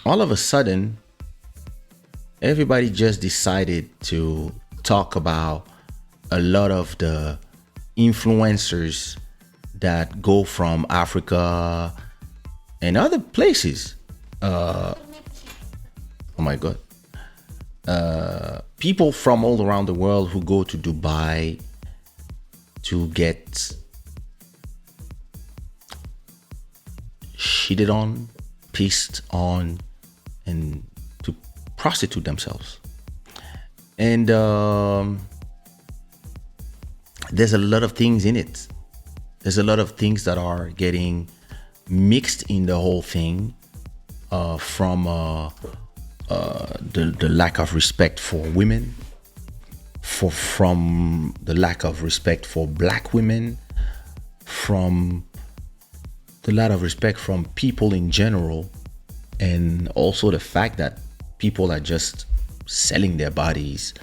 all of a sudden, everybody just decided to talk about a lot of the influencers that go from Africa and other places. Oh my God. People from all around the world who go to Dubai to get cheated on, pissed on, and to prostitute themselves. And there's a lot of things in it. There's a lot of things that are getting mixed in the whole thing, from the lack of respect for women, from the lack of respect for black women, from the lack of respect from people in general, and also the fact that people are just selling their bodies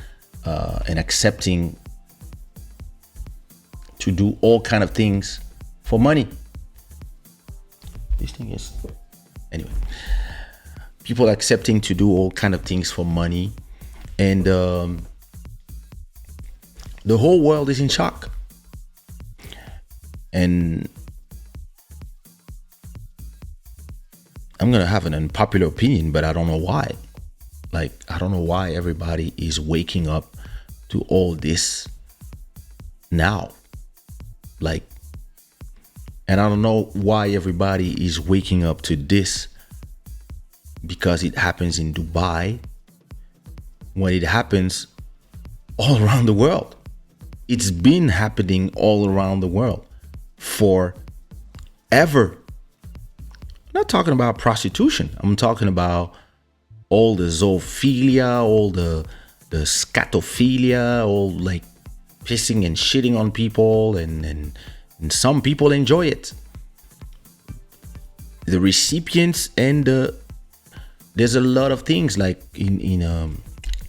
and accepting to do all kind of things for money. This thing is, anyway, people accepting to do all kind of things for money, and the whole world is in shock. And I'm gonna have an unpopular opinion, but I don't know why. Like, I don't know why everybody is waking up to all this now. Like, and I don't know why everybody is waking up to this because it happens in Dubai when it happens all around the world. It's been happening all around the world forever. I'm not talking about prostitution. I'm talking about all the zoophilia, all the scatophilia, all like pissing and shitting on people, and some people enjoy it. The recipients and there's a lot of things like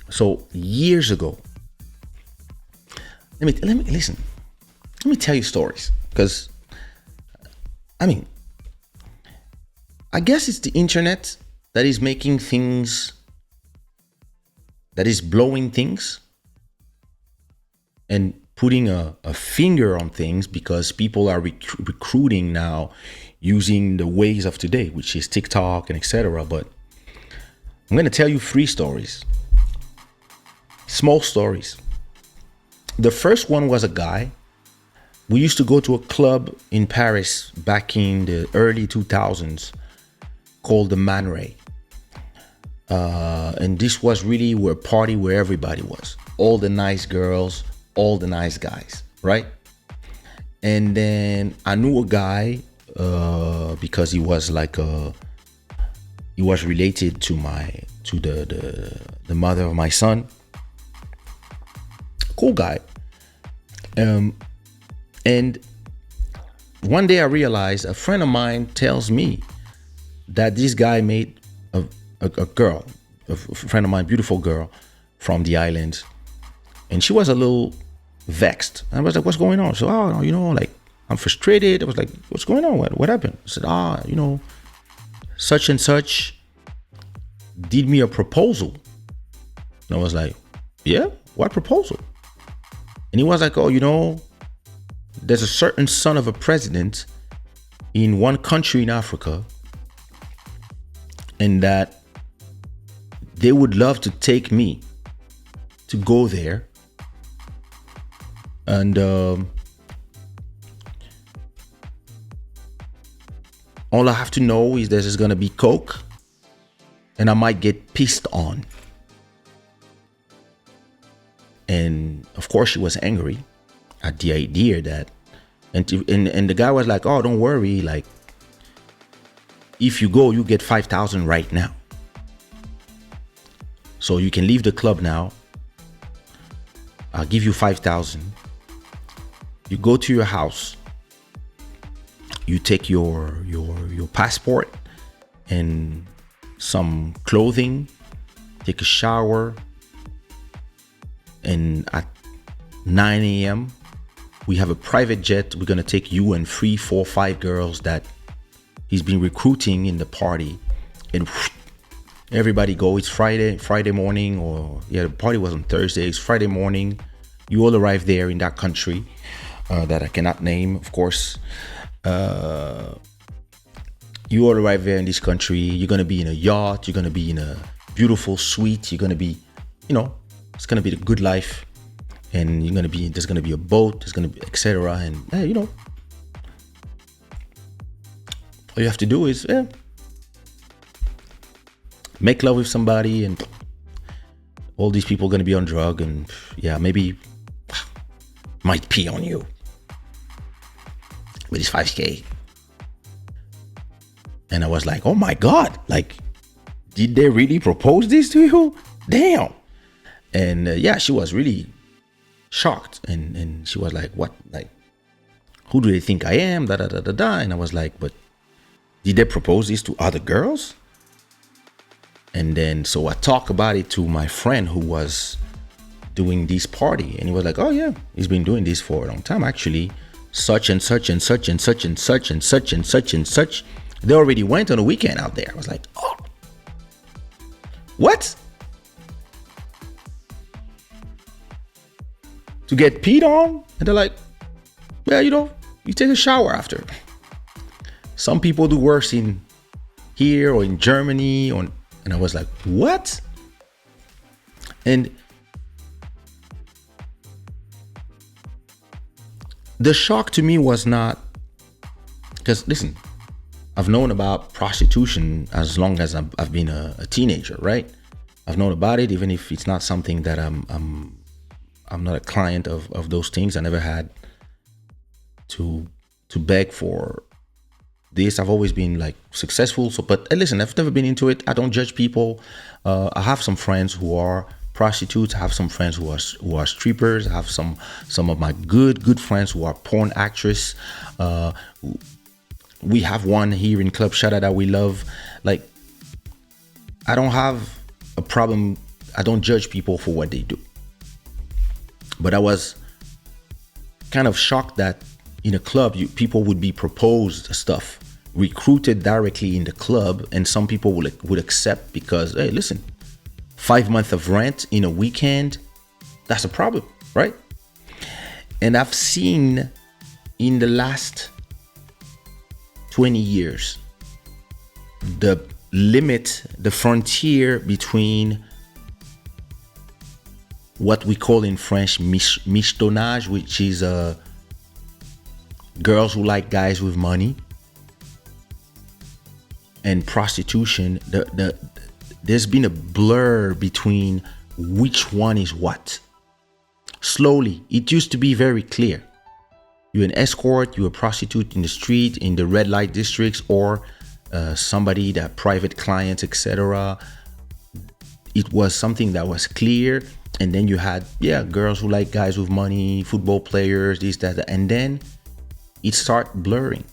so years ago. Let me listen. Let me tell you stories, because I guess it's the internet that is making things, that is blowing things and putting a finger on things, because people are recruiting now using the ways of today, which is TikTok and etc. But I'm going to tell you 3 stories, small stories. The first one was a guy. We used to go to a club in Paris back in the early 2000s called the Man Ray. And this was really a party where everybody was. All the nice girls, all the nice guys, right? And then I knew a guy because he was like he was related to the mother of my son. Cool guy. And one day I realized, a friend of mine tells me that this guy made a girl, a friend of mine, beautiful girl from the islands, and she was a little vexed. I was like, what's going on? So, like, I'm frustrated. I was like, what's going on? What happened? I said, such and such did me a proposal. And I was like, yeah, what proposal? And he was like, there's a certain son of a president in one country in Africa, and that they would love to take me to go there. And all I have to know is there's going to be coke, and I might get pissed on. And of course, she was angry at the idea that, and the guy was like, oh, don't worry, like, if you go, you get 5,000 right now. So you can leave the club now. I'll give you 5,000. You go to your house. You take your passport and some clothing, take a shower, and at 9 a.m., we have a private jet. We're going to take you and 3, 4, 5 girls that he's been recruiting in the party, and Everybody go. It's Friday morning, or yeah, the party was on Thursday. It's Friday morning. You all arrive there in that country that I cannot name, of course. You all arrive there in this country. You're gonna be in a yacht. You're gonna be in a beautiful suite. You're gonna be, it's gonna be the good life, and there's gonna be a boat. There's gonna be etc. And all you have to do is make love with somebody, and all these people are gonna be on drug, and maybe might pee on you with his 5K. And I was like, oh my God, like, did they really propose this to you? Damn. And she was really shocked. And she was like, what? Like, who do they think I am? Da da da da da. And I was like, but did they propose this to other girls? And then, so I talked about it to my friend who was doing this party. And he was like, oh yeah, he's been doing this for a long time. Actually, such and such and such and such and such and such and such and such. They already went on a weekend out there. I was like, oh, what? To get peed on? And they're like, yeah, you take a shower after. Some people do worse in here or in Germany. And I was like, what? And the shock to me was not, because listen, I've known about prostitution as long as I've been a teenager, right? I've known about it, even if it's not something that I'm not a client of those things. I never had to beg for this. I've always been like successful. So, but listen, I've never been into it. I don't judge people. I have some friends who are prostitutes. I have some friends who are strippers. I have some of my good friends who are porn actresses. We have one here in Club Shada that we love. Like, I don't have a problem. I don't judge people for what they do. But I was kind of shocked that in a club, people would be proposed stuff, recruited directly in the club, and some people would accept because, hey, listen, 5 months of rent in a weekend, that's a problem, right? And I've seen in the last 20 years, the frontier between what we call in French michetonnage, which is girls who like guys with money, and prostitution. There's been a blur between which one is what. Slowly, it used to be very clear. You're an escort, you're a prostitute in the street, in the red light districts, or somebody that private clients, etc. It was something that was clear. And then you had, girls who like guys with money, football players, this, that, and then it started blurring.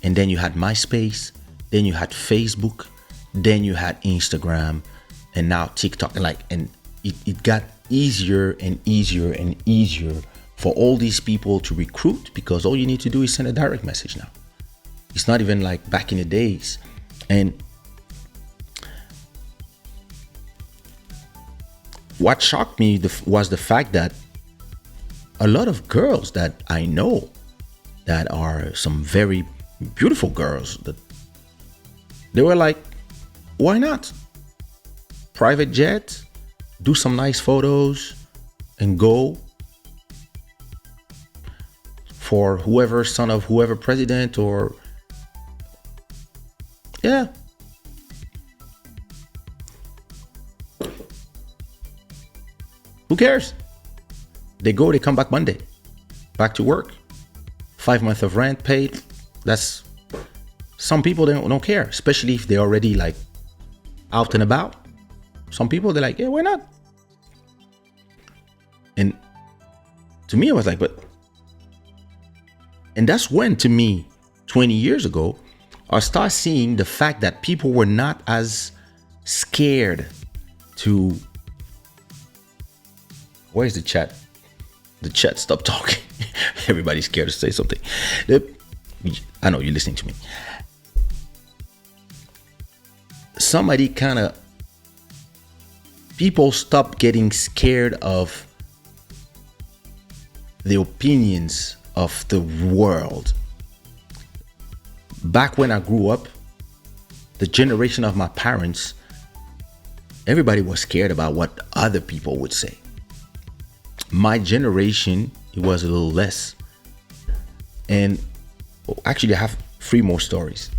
And then you had MySpace, then you had Facebook, then you had Instagram, and now TikTok. And it got easier and easier and easier for all these people to recruit, because all you need to do is send a direct message now. It's not even like back in the days. And what shocked me was the fact that a lot of girls that I know, that are some very beautiful girls, that they were like, why not? Private jet, do some nice photos, and go for whoever, son of whoever president, or who cares? They go, they come back Monday, back to work. 5 months of rent paid. That's, some people don't care, especially if they're already like out and about. Some people, they're like, yeah, why not? And to me, I was like, and that's when, to me, 20 years ago, I started seeing the fact that people were not as scared to, where's the chat? The chat stopped talking. Everybody's scared to say something. I know you're listening to me. somebody kind of, people stop getting scared of the opinions of the world. Back when I grew up, the generation of my parents, everybody was scared about what other people would say. My generation, it was a little less. And actually, I have 3 more stories.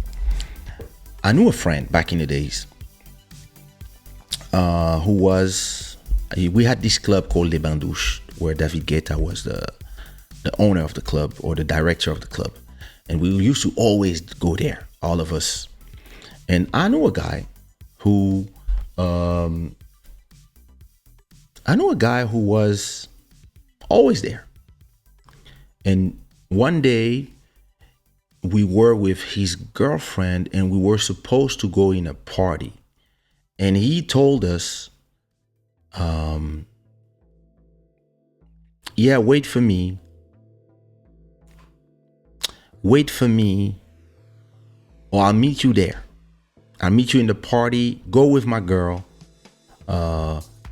I knew a friend back in the days we had this club called Les Bandouches, where David Guetta was the owner of the club, or the director of the club. And we used to always go there, all of us. And I knew a guy who was always there. And one day we were with his girlfriend and we were supposed to go in a party. And he told us, yeah, wait for me, or I'll meet you there. I'll meet you in the party. Go with my girl.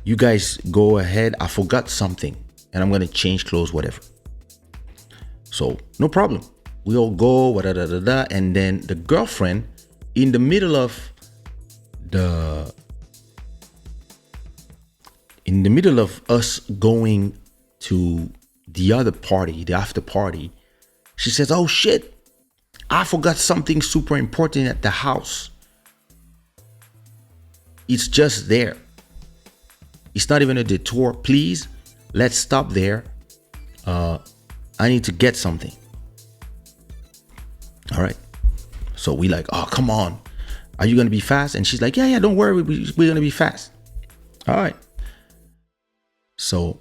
You guys go ahead. I forgot something and I'm going to change clothes, whatever. So no problem. We all go, and then the girlfriend, in the middle of us going to the other party, the after party, she says, oh shit, I forgot something super important at the house. It's just there. It's not even a detour. Please, let's stop there. I need to get something. All right. So we like, oh, come on. Are you going to be fast? And she's like, yeah, don't worry. We're going to be fast. All right. So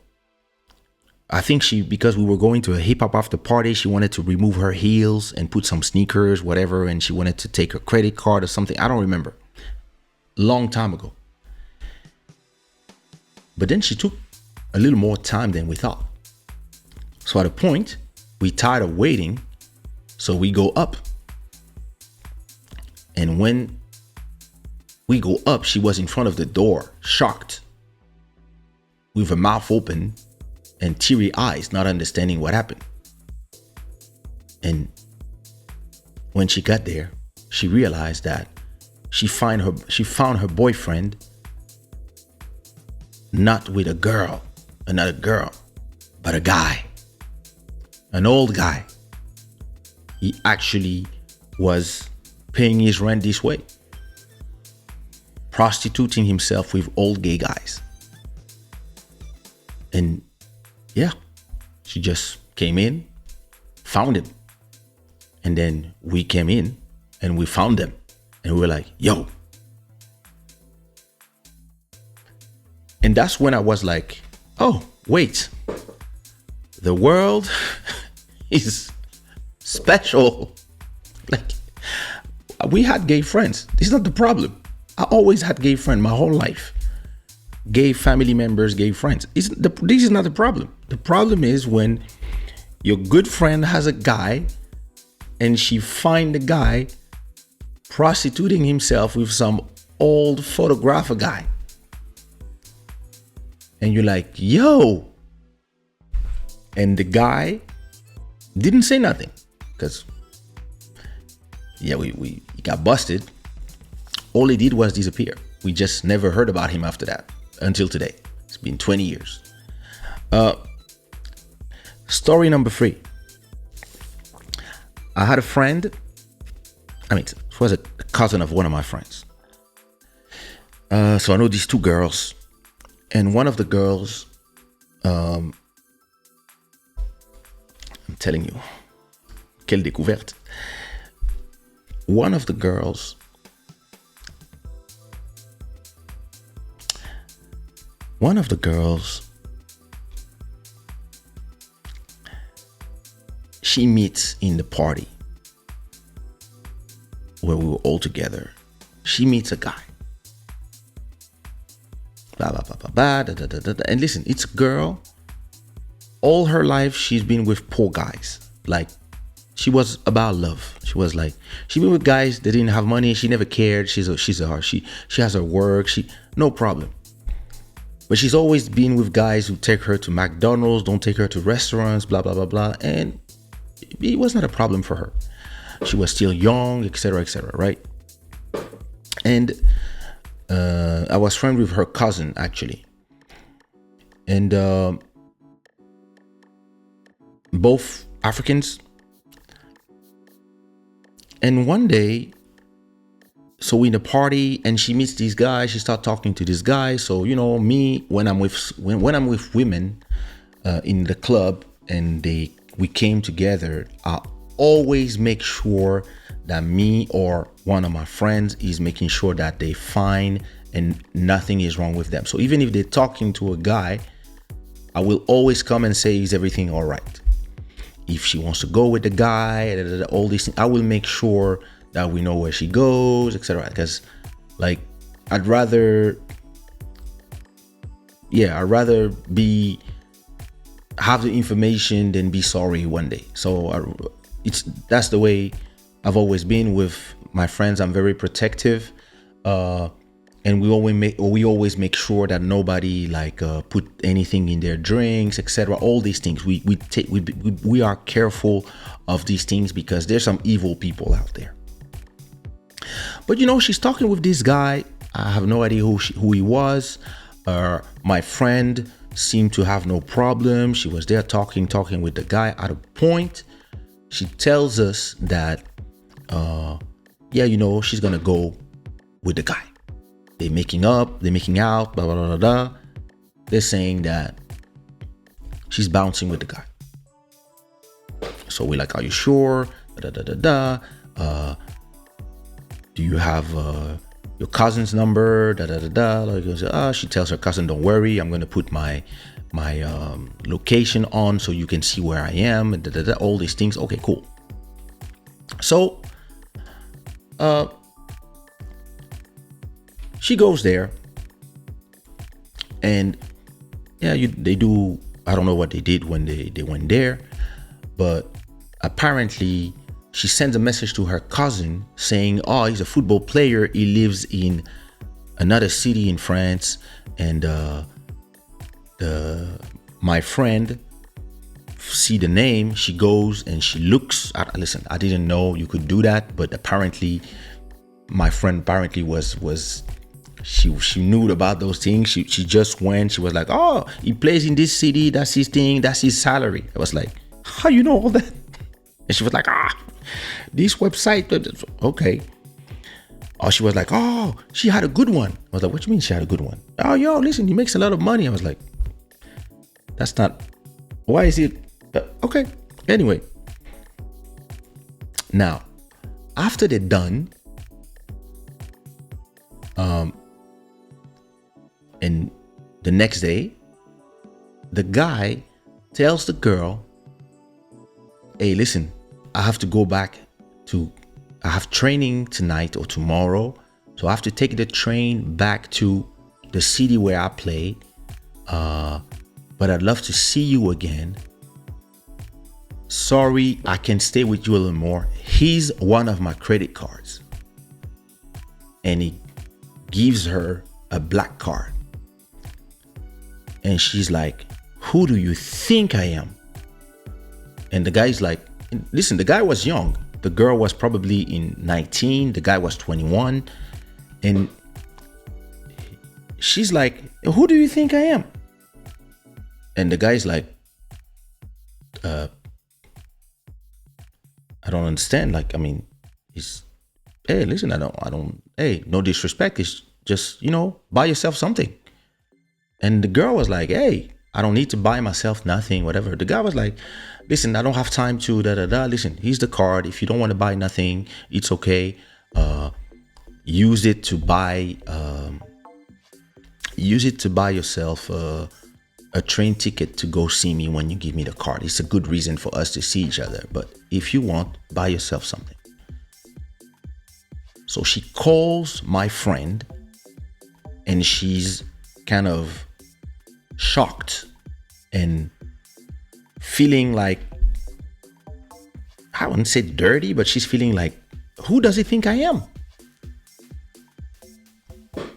I think because we were going to a hip hop after party, she wanted to remove her heels and put some sneakers, whatever. And she wanted to take her credit card or something. I don't remember. Long time ago. But then she took a little more time than we thought. So at a point, we tired of waiting. So we go up. And when we go up, she was in front of the door, shocked, with her mouth open and teary eyes, not understanding what happened. And when she got there, she realized that she found her boyfriend not with another girl, but a guy, an old guy. He actually was paying his rent this way, prostituting himself with old gay guys. And yeah, she just came in, found him. And then we came in and we found them. And we were like, yo. And that's when I was like, oh, wait. The world is special. Like, we had gay friends. This is not the problem. I always had gay friends my whole life. Gay family members, gay friends. This is not the problem. The problem is when your good friend has a guy and she find the guy prostituting himself with some old photographer guy. And you're like, yo. And the guy didn't say nothing because, yeah, he got busted. All he did was disappear. We just never heard about him after that until today. It's been 20 years. Story number 3. I had a friend. It was a cousin of one of my friends. So I know these 2 girls. And one of the girls, I'm telling you, quelle découverte. One of the girls she meets in the party where we were all together. She meets a guy. Blah, blah, blah, blah, blah, da, da, da, da. And listen, it's a girl. All her life, she's been with poor guys. Like, she was about love. She was like, she been with guys that didn't have money. She never cared. She has her work. She no problem. But she's always been with guys who take her to McDonald's, don't take her to restaurants, blah blah blah blah, and it was not a problem for her. She was still young, etc., right? And I was friends with her cousin actually, and both Africans. And one day, so we in a party, and she meets these guys. She start talking to this guy. So me, when I'm with women in the club, and we came together, I always make sure that me or one of my friends is making sure that they fine and nothing is wrong with them. So even if they're talking to a guy, I will always come and say, is everything all right? If she wants to go with the guy, all these things, I will make sure that we know where she goes, etc. Because like I'd rather be have the information than be sorry one day. So that's the way I've always been with my friends. I'm very protective, and we always make sure that nobody put anything in their drinks, etc. All these things we are careful of these things because there's some evil people out there. But she's talking with this guy. I have no idea who he was. My friend seemed to have no problem. She was there talking with the guy. At a point, she tells us that, she's gonna go with the guy. They're making out, blah, blah, blah, blah, blah. They're saying that she's bouncing with the guy. So we're like, are you sure? Da, da, da, da, da. Do you have your cousin's number? Da, da, da, da. Like, she tells her cousin, don't worry, I'm going to put my location on so you can see where I am. And da, da, da, all these things. Okay, cool. So, she goes there, and they do. I don't know what they did when they went there, but apparently she sends a message to her cousin saying, "Oh, he's a football player. He lives in another city in France, and my friend see the name. She goes and she looks. Listen, I didn't know you could do that, but apparently, my friend was." She knew about those things. She just went. She was like, "Oh, he plays in this city. That's his thing. That's his salary." I was like, "How you know all that?" And she was like, "This website." Okay. Oh, she was like, "Oh, she had a good one." I was like, "What you mean she had a good one?" "Oh, yo, listen, he makes a lot of money." I was like, "That's not. Why is it?" Okay. Anyway. Now, after they're done, and the next day, the guy tells the girl, "Hey, listen, I have to go back I have training tonight or tomorrow. So I have to take the train back to the city where I play. But I'd love to see you again. Sorry, I can stay with you a little more. Here's one of my credit cards." And he gives her a black card. And she's like, "Who do you think I am?" And the guy's like, listen, the guy was young. The girl was probably in 19. The guy was 21. And she's like, "Who do you think I am?" And the guy's like, I don't understand. Like, I mean, hey, listen, hey, no disrespect. It's just, buy yourself something. And the girl was like, "Hey, I don't need to buy myself nothing, whatever." The guy was like, "Listen, I don't have time to da-da-da. Listen, here's the card. If you don't want to buy nothing, it's okay. Use it to buy yourself a train ticket to go see me when you give me the card. It's a good reason for us to see each other. But if you want, buy yourself something." So she calls my friend, and she's kind of shocked and feeling like, I wouldn't say dirty, but she's feeling like, who does he think I am?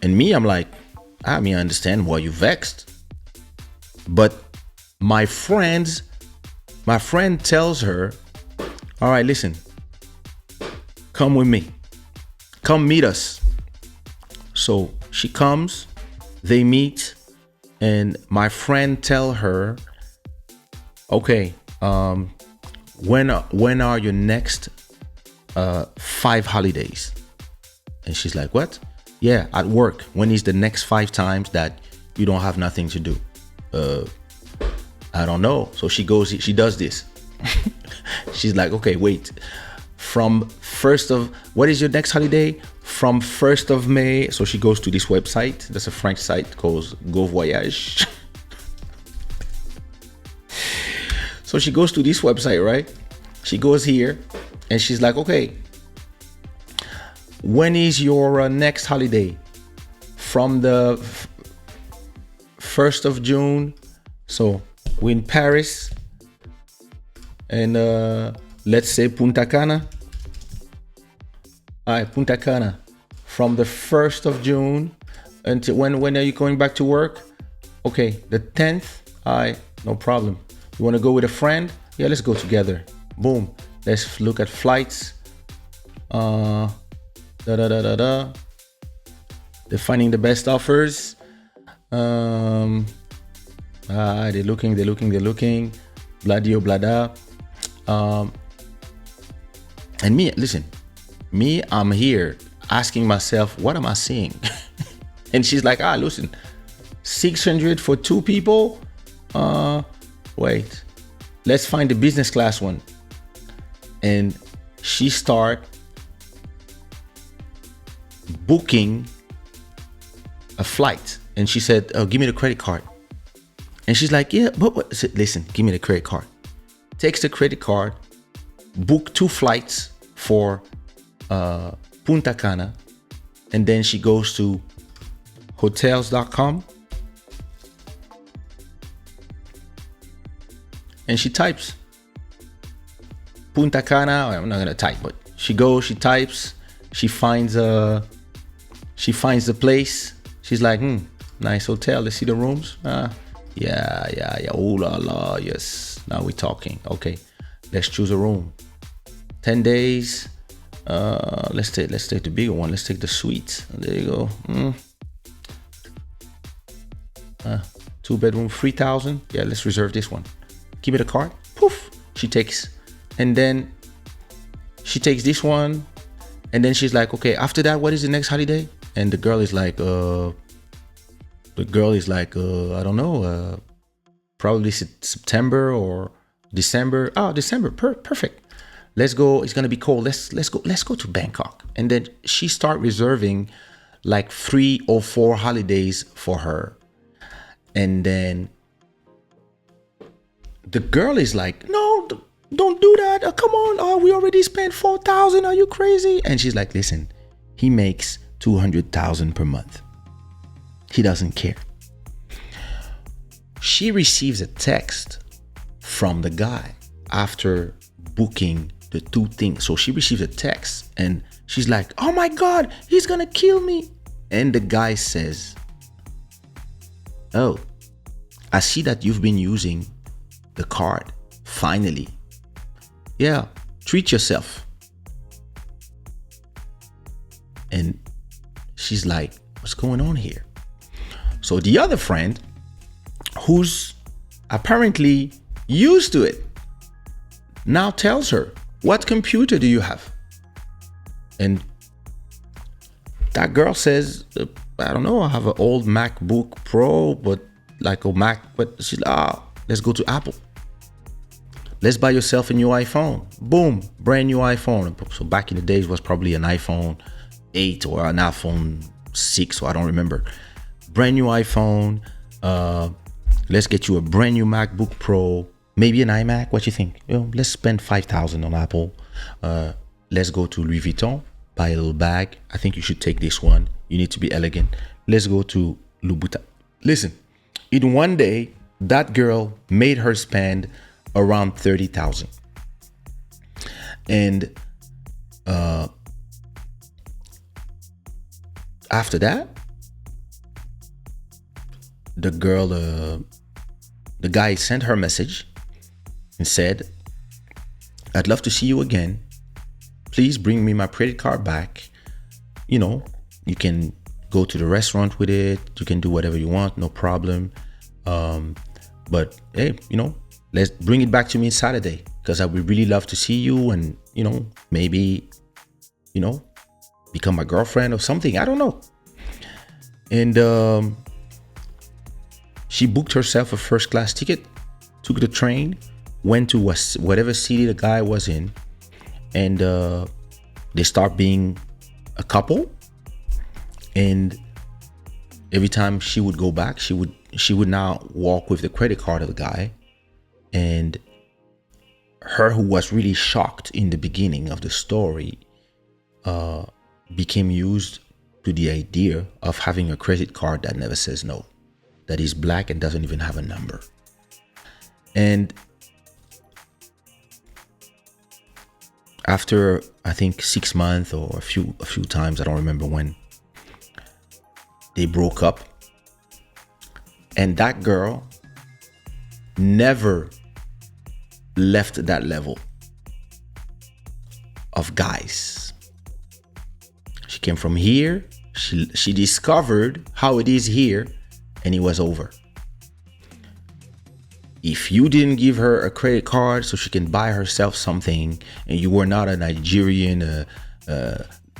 And me, I'm like, I understand why you vexed. But my friend tells her, all right, listen, come with me. Come meet us. So she comes, they meet, and my friend tell her, okay, when are your next 5 holidays? And she's like, what? Yeah, at work. When is the next 5 times that you don't have nothing to do? I don't know. So she does this. She's like, okay, wait. From what is your next holiday? From 1st of May. So she goes to this website. That's a French site called Go Voyage. So she goes to this website, right? She goes here and she's like, okay, when is your next holiday? From the 1st of June. So we're in Paris. And let's say Punta Cana. All right, Punta Cana. From the 1st of June until when are you going back to work? Okay, the 10th. All right, no problem. You want to go with a friend? Yeah, let's go together. Boom. Let's look at flights. They're finding the best offers. They're looking. Bladio blada. And me, I'm here asking myself, what am I seeing? And she's like, listen, 600 for 2 people. Wait, let's find the business class one. And she start booking a flight. And she said, give me the credit card. And she's like, yeah, but said, listen, give me the credit card. Takes the credit card, book 2 flights for Punta Cana. And then she goes to hotels.com. And she types Punta Cana. I'm not gonna type, but she types, she finds the place. She's like, nice hotel. Let's see the rooms. Yeah. Oh la la, yes. Now we're talking. Okay, let's choose a room. 10 days. Let's take the bigger one. Let's take the suite. There you go. 2 bedroom, 3,000. Yeah, let's reserve this one. Give me the card. Poof. She takes this one, and then she's like, okay, after that, what is the next holiday? And the girl is like, I don't know, probably September or December. December, perfect. Let's go. It's gonna be cold. Let's go to Bangkok. And then she start reserving like 3 or 4 holidays for her. And then the girl is like, no, don't do that. Come on. We already spent 4,000. Are you crazy? And she's like, listen, he makes 200,000 per month. He doesn't care. She receives a text from the guy after booking the 2 things. So she receives a text and she's like, oh my God, he's gonna kill me. And the guy says, oh, I see that you've been using the card. Finally. Yeah, treat yourself. And she's like, what's going on here? So the other friend, who's apparently used to it, now tells her, what computer do you have? And that girl says, I don't know, I have an old MacBook Pro, but like a Mac, but she's like, let's go to Apple. Let's buy yourself a new iPhone. Boom, brand new iPhone. So back in the days, it was probably an iPhone 8 or an iPhone 6, so I don't remember. Brand new iPhone. Let's get you a brand new MacBook Pro, maybe an iMac. What you think? Let's spend 5,000 on Apple. Let's go to Louis Vuitton, buy a little bag. I think you should take this one. You need to be elegant. Let's go to Louboutin. Listen, in one day, that girl made her spend around 30,000. And after that, the girl, the guy sent her a message and said, "I'd love to see you again. Please bring me my credit card back. You know, you can go to the restaurant with it. You can do whatever you want, no problem. But hey, let's bring it back to me Saturday, because I would really love to see you and, maybe, become my girlfriend or something. I don't know." And she booked herself a first class ticket, took the train, went to whatever city the guy was in, and they start being a couple. And every time she would go back, she would now walk with the credit card of the guy. And her, who was really shocked in the beginning of the story, became used to the idea of having a credit card that never says no, that is black and doesn't even have a number. And after, I think, 6 months or a few times, I don't remember when, they broke up. And that girl never left that level of guys. She came from here. She discovered how it is here, and it was over. If you didn't give her a credit card so she can buy herself something, and you were not a Nigerian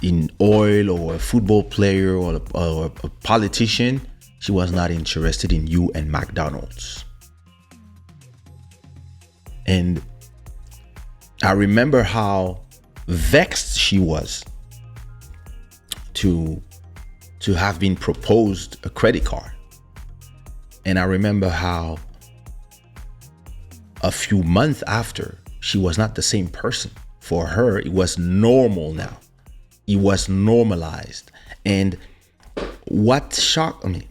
in oil or a football player or a politician, she was not interested in you and McDonald's. And I remember how vexed she was to have been proposed a credit card. And I remember how a few months after, she was not the same person. For her, it was normal now. It was normalized. And what shocked me,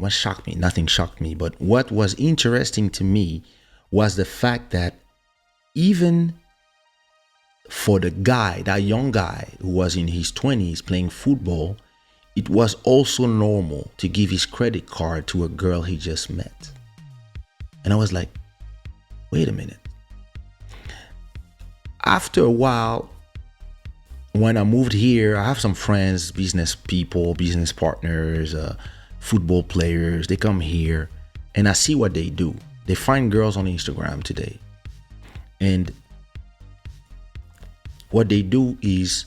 nothing shocked me, but what was interesting to me was the fact that even for the guy, that young guy who was in his 20s playing football, it was also normal to give his credit card to a girl he just met. And I was like, wait a minute. After a while, when I moved here, I have some friends, business people, business partners, football players. They come here and I see what they do. They find girls on Instagram today. And what they do is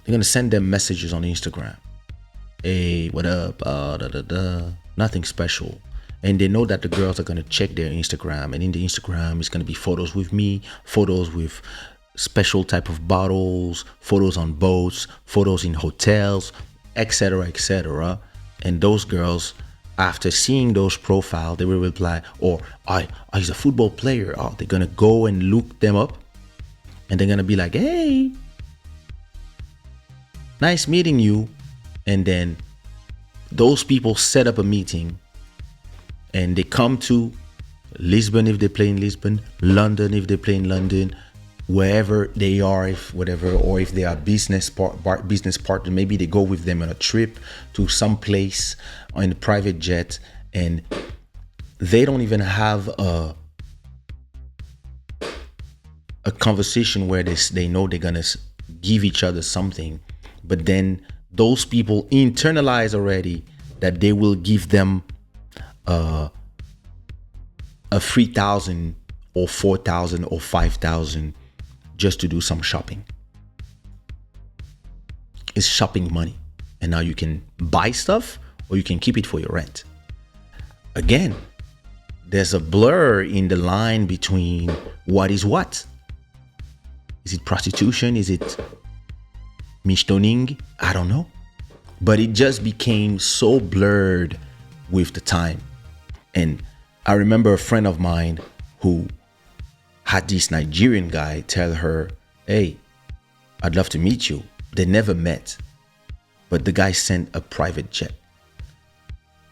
they're going to send them messages on Instagram. Hey, what up? Nothing special. And they know that the girls are going to check their Instagram. And in the Instagram, it's going to be photos with me, photos with special type of bottles, photos on boats, photos in hotels, etc., etc. And those girls, after seeing those profiles, they will reply, or he's a football player. Oh, they're going to go and look them up. And they're going to be like, hey, nice meeting you. And then those people set up a meeting and they come to Lisbon if they play in Lisbon, London if they play in London, wherever they are, if whatever, or if they are business partner, maybe they go with them on a trip to some place in a private jet, and they don't even have a conversation where they know they're gonna give each other something, but then those people internalize already that they will give them a 3,000 or 4,000 or 5,000 just to do some shopping. It's shopping money. And now you can buy stuff or you can keep it for your rent. Again, there's a blur in the line between what is what. Is it prostitution? Is it mishtoning? I don't know. But it just became so blurred with the time. And I remember a friend of mine who had this Nigerian guy tell her, hey, I'd love to meet you. They never met, but the guy sent a private jet.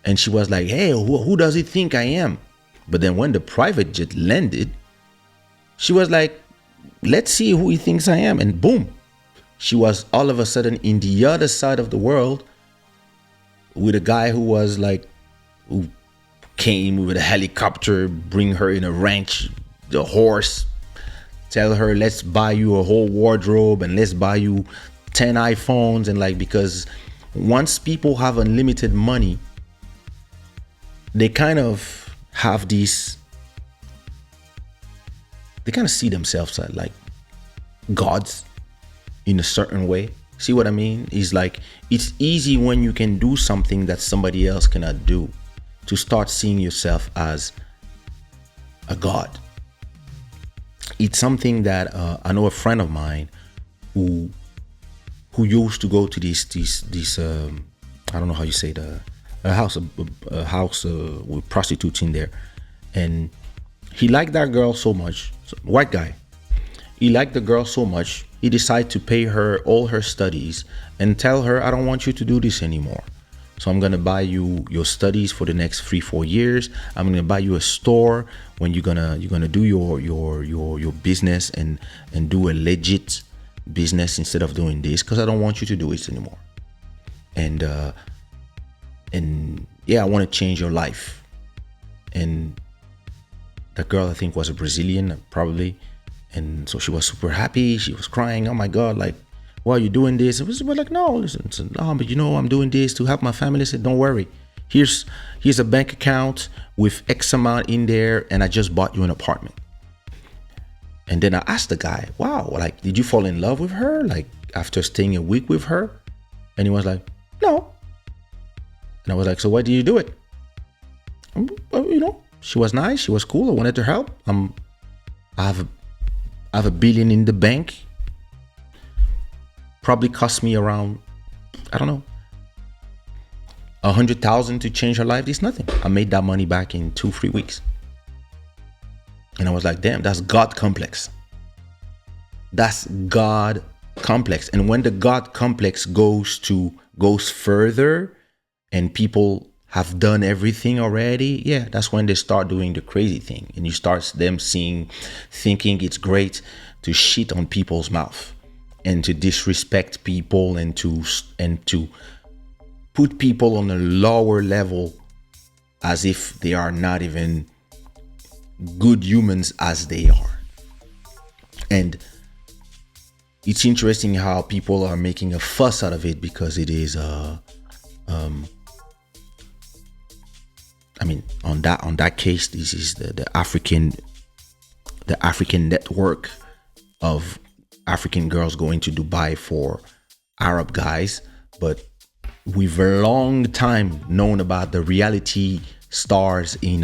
And she was like, hey, who does he think I am? But then when the private jet landed, she was like, let's see who he thinks I am. And boom, she was all of a sudden in the other side of the world with a guy who was like, who came with a helicopter, bring her in a ranch, the horse, tell her, let's buy you a whole wardrobe and let's buy you 10 iPhones. And like, because once people have unlimited money, they kind of have these, they kind of see themselves as like gods in a certain way. See what I mean? It's like, it's easy when you can do something that somebody else cannot do to start seeing yourself as a god. It's something that I know a friend of mine who used to go to these I don't know how you say, a house with prostitutes in there, and he liked that girl so much, white guy. He liked the girl so much, he decided to pay her all her studies and tell her, I don't want you to do this anymore. So I'm gonna buy you your studies for the next 3-4 years. I'm gonna buy you a store when you're gonna do your business and do a legit business instead of doing this, because I don't want you to do it anymore. And yeah, I want to change your life. And the girl, I think, was a Brazilian, probably. And so she was super happy. She was crying, oh my God, like, why are you doing this? It was like, no, listen, but you know, I'm doing this to help my family. I said, don't worry. Here's a bank account with X amount in there, and I just bought you an apartment. And then I asked the guy, wow, like, did you fall in love with her? Like, after staying a week with her? And he was like, no. And I was like, so why did you do it? Well, you know, she was nice. She was cool. I wanted to help. I have $1 billion in the bank. Probably cost me around, I don't know, 100,000 to change her life. It's nothing. I made that money back in 2-3 weeks. And I was like, damn, that's God complex. That's God complex. And when the God complex goes further and people have done everything already, yeah, that's when they start doing the crazy thing. And you start them thinking it's great to shit on people's mouth and to disrespect people and to put people on a lower level as if they are not even good humans as they are. And it's interesting how people are making a fuss out of it, because it is I mean, on that case, this is the African network of African girls going to Dubai for Arab guys. But we've a long time known about the reality stars in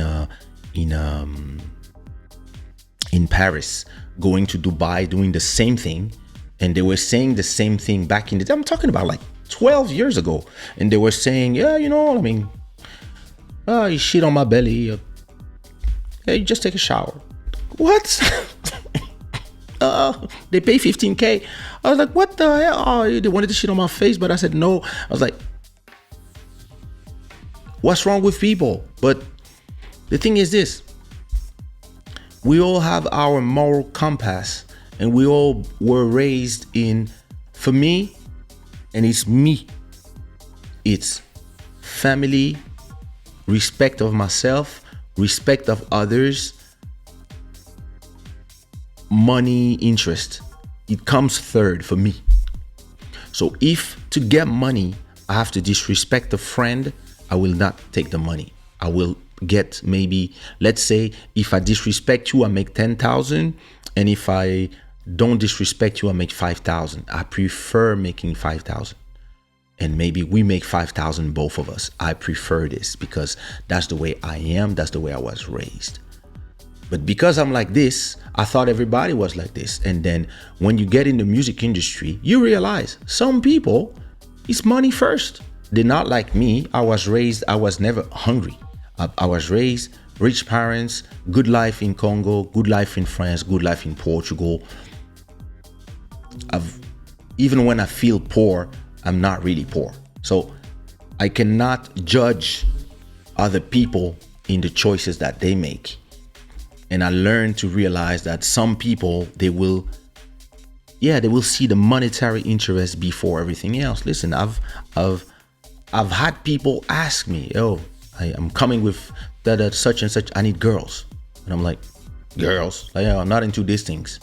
Paris going to Dubai doing the same thing, and they were saying the same thing back in the day. I'm talking about like 12 years ago, and they were saying, yeah, you know, I mean, you shit on my belly. Yeah, you just take a shower. What? They pay 15K. I was like, what the hell? Oh, they wanted to shit on my face, but I said no. I was like, what's wrong with people? But the thing is this: we all have our moral compass, and we all were raised in, for me, and it's me, it's family, respect of myself, respect of others, money, interest. It comes third for me. So if to get money I have to disrespect a friend, I will not take the money. I will get, maybe, let's say if I disrespect you, I make 10,000, and if I don't disrespect you, I make 5,000. I prefer making 5,000. And maybe we make 5,000, both of us. I prefer this because that's the way I am. That's the way I was raised. But because I'm like this, I thought everybody was like this. And then when you get in the music industry, you realize some people, it's money first. They're not like me. I was never hungry. I was raised rich parents, good life in Congo, good life in France, good life in Portugal. Even when I feel poor, I'm not really poor. So I cannot judge other people in the choices that they make. And I learned to realize that some people, they will yeah, they will see the monetary interest before everything else. Listen, I've I've had people ask me, "Oh, I'm coming with that such and such. I need girls," and I'm like, "Girls? Like, I'm not into these things."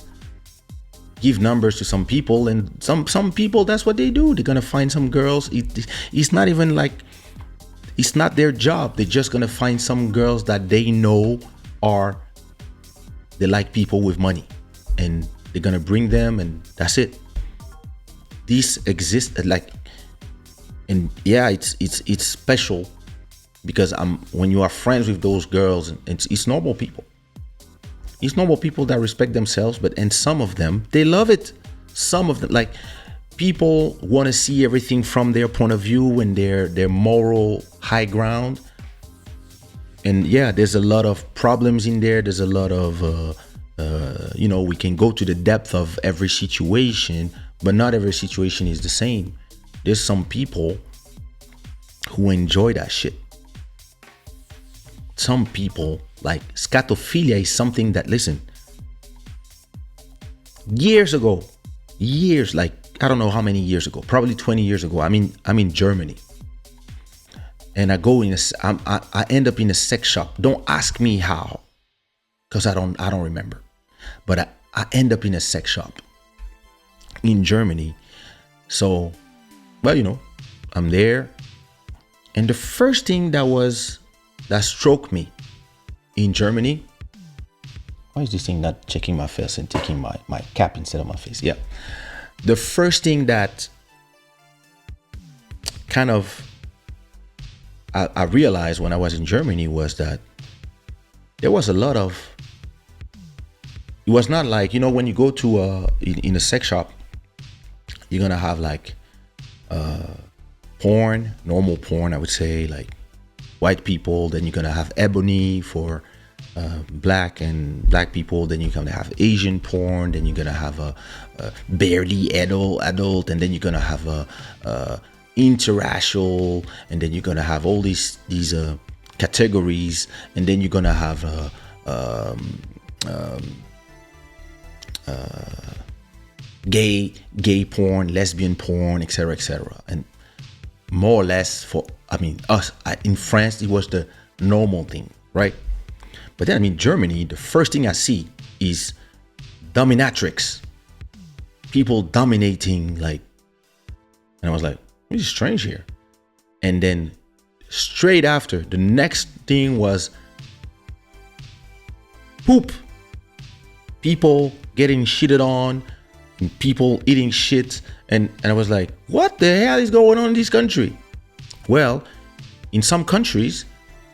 Give numbers to some people, and some people, that's what they do. They're gonna find some girls. It's not even like, it's not their job. They're just gonna find some girls that they know are, they like people with money, and they're gonna bring them, and that's it. These exist like, and yeah, it's special because when you are friends with those girls, it's normal people. It's normal people that respect themselves, and some of them, they love it. Some of them, like, people want to see everything from their point of view and their moral high ground. And yeah, there's a lot of problems in there. There's a lot of, we can go to the depth of every situation, but not every situation is the same. There's some people who enjoy that shit. Some people, like, scatophilia is something that, listen, years ago, like, I don't know how many years ago, probably 20 years ago, I'm in Germany, and I go I end up in a sex shop. Don't ask me how, because I don't remember, but I end up in a sex shop in Germany. So, well, I'm there, and the first thing that struck me in Germany. Why is this thing not checking my face and taking my cap instead of my face? Yeah. The first thing that kind of I realized when I was in Germany was that there was a lot of, it was not like, when you go to in a sex shop, you're gonna have like porn, normal porn, I would say, like white people. Then you're gonna have ebony for black people. Then you're gonna have Asian porn. Then you're gonna have a barely adult, and then you're gonna have a interracial, and then you're gonna have all these categories, and then you're gonna have gay porn, lesbian porn, etc. And more or less, for us in France, it was the normal thing, right? But then Germany, the first thing I see is dominatrix, people dominating, like, and I was like, this is strange here. And then straight after, the next thing was poop, people getting shitted on, and people eating shit, and I was like, what the hell is going on in this country? Well, in some countries,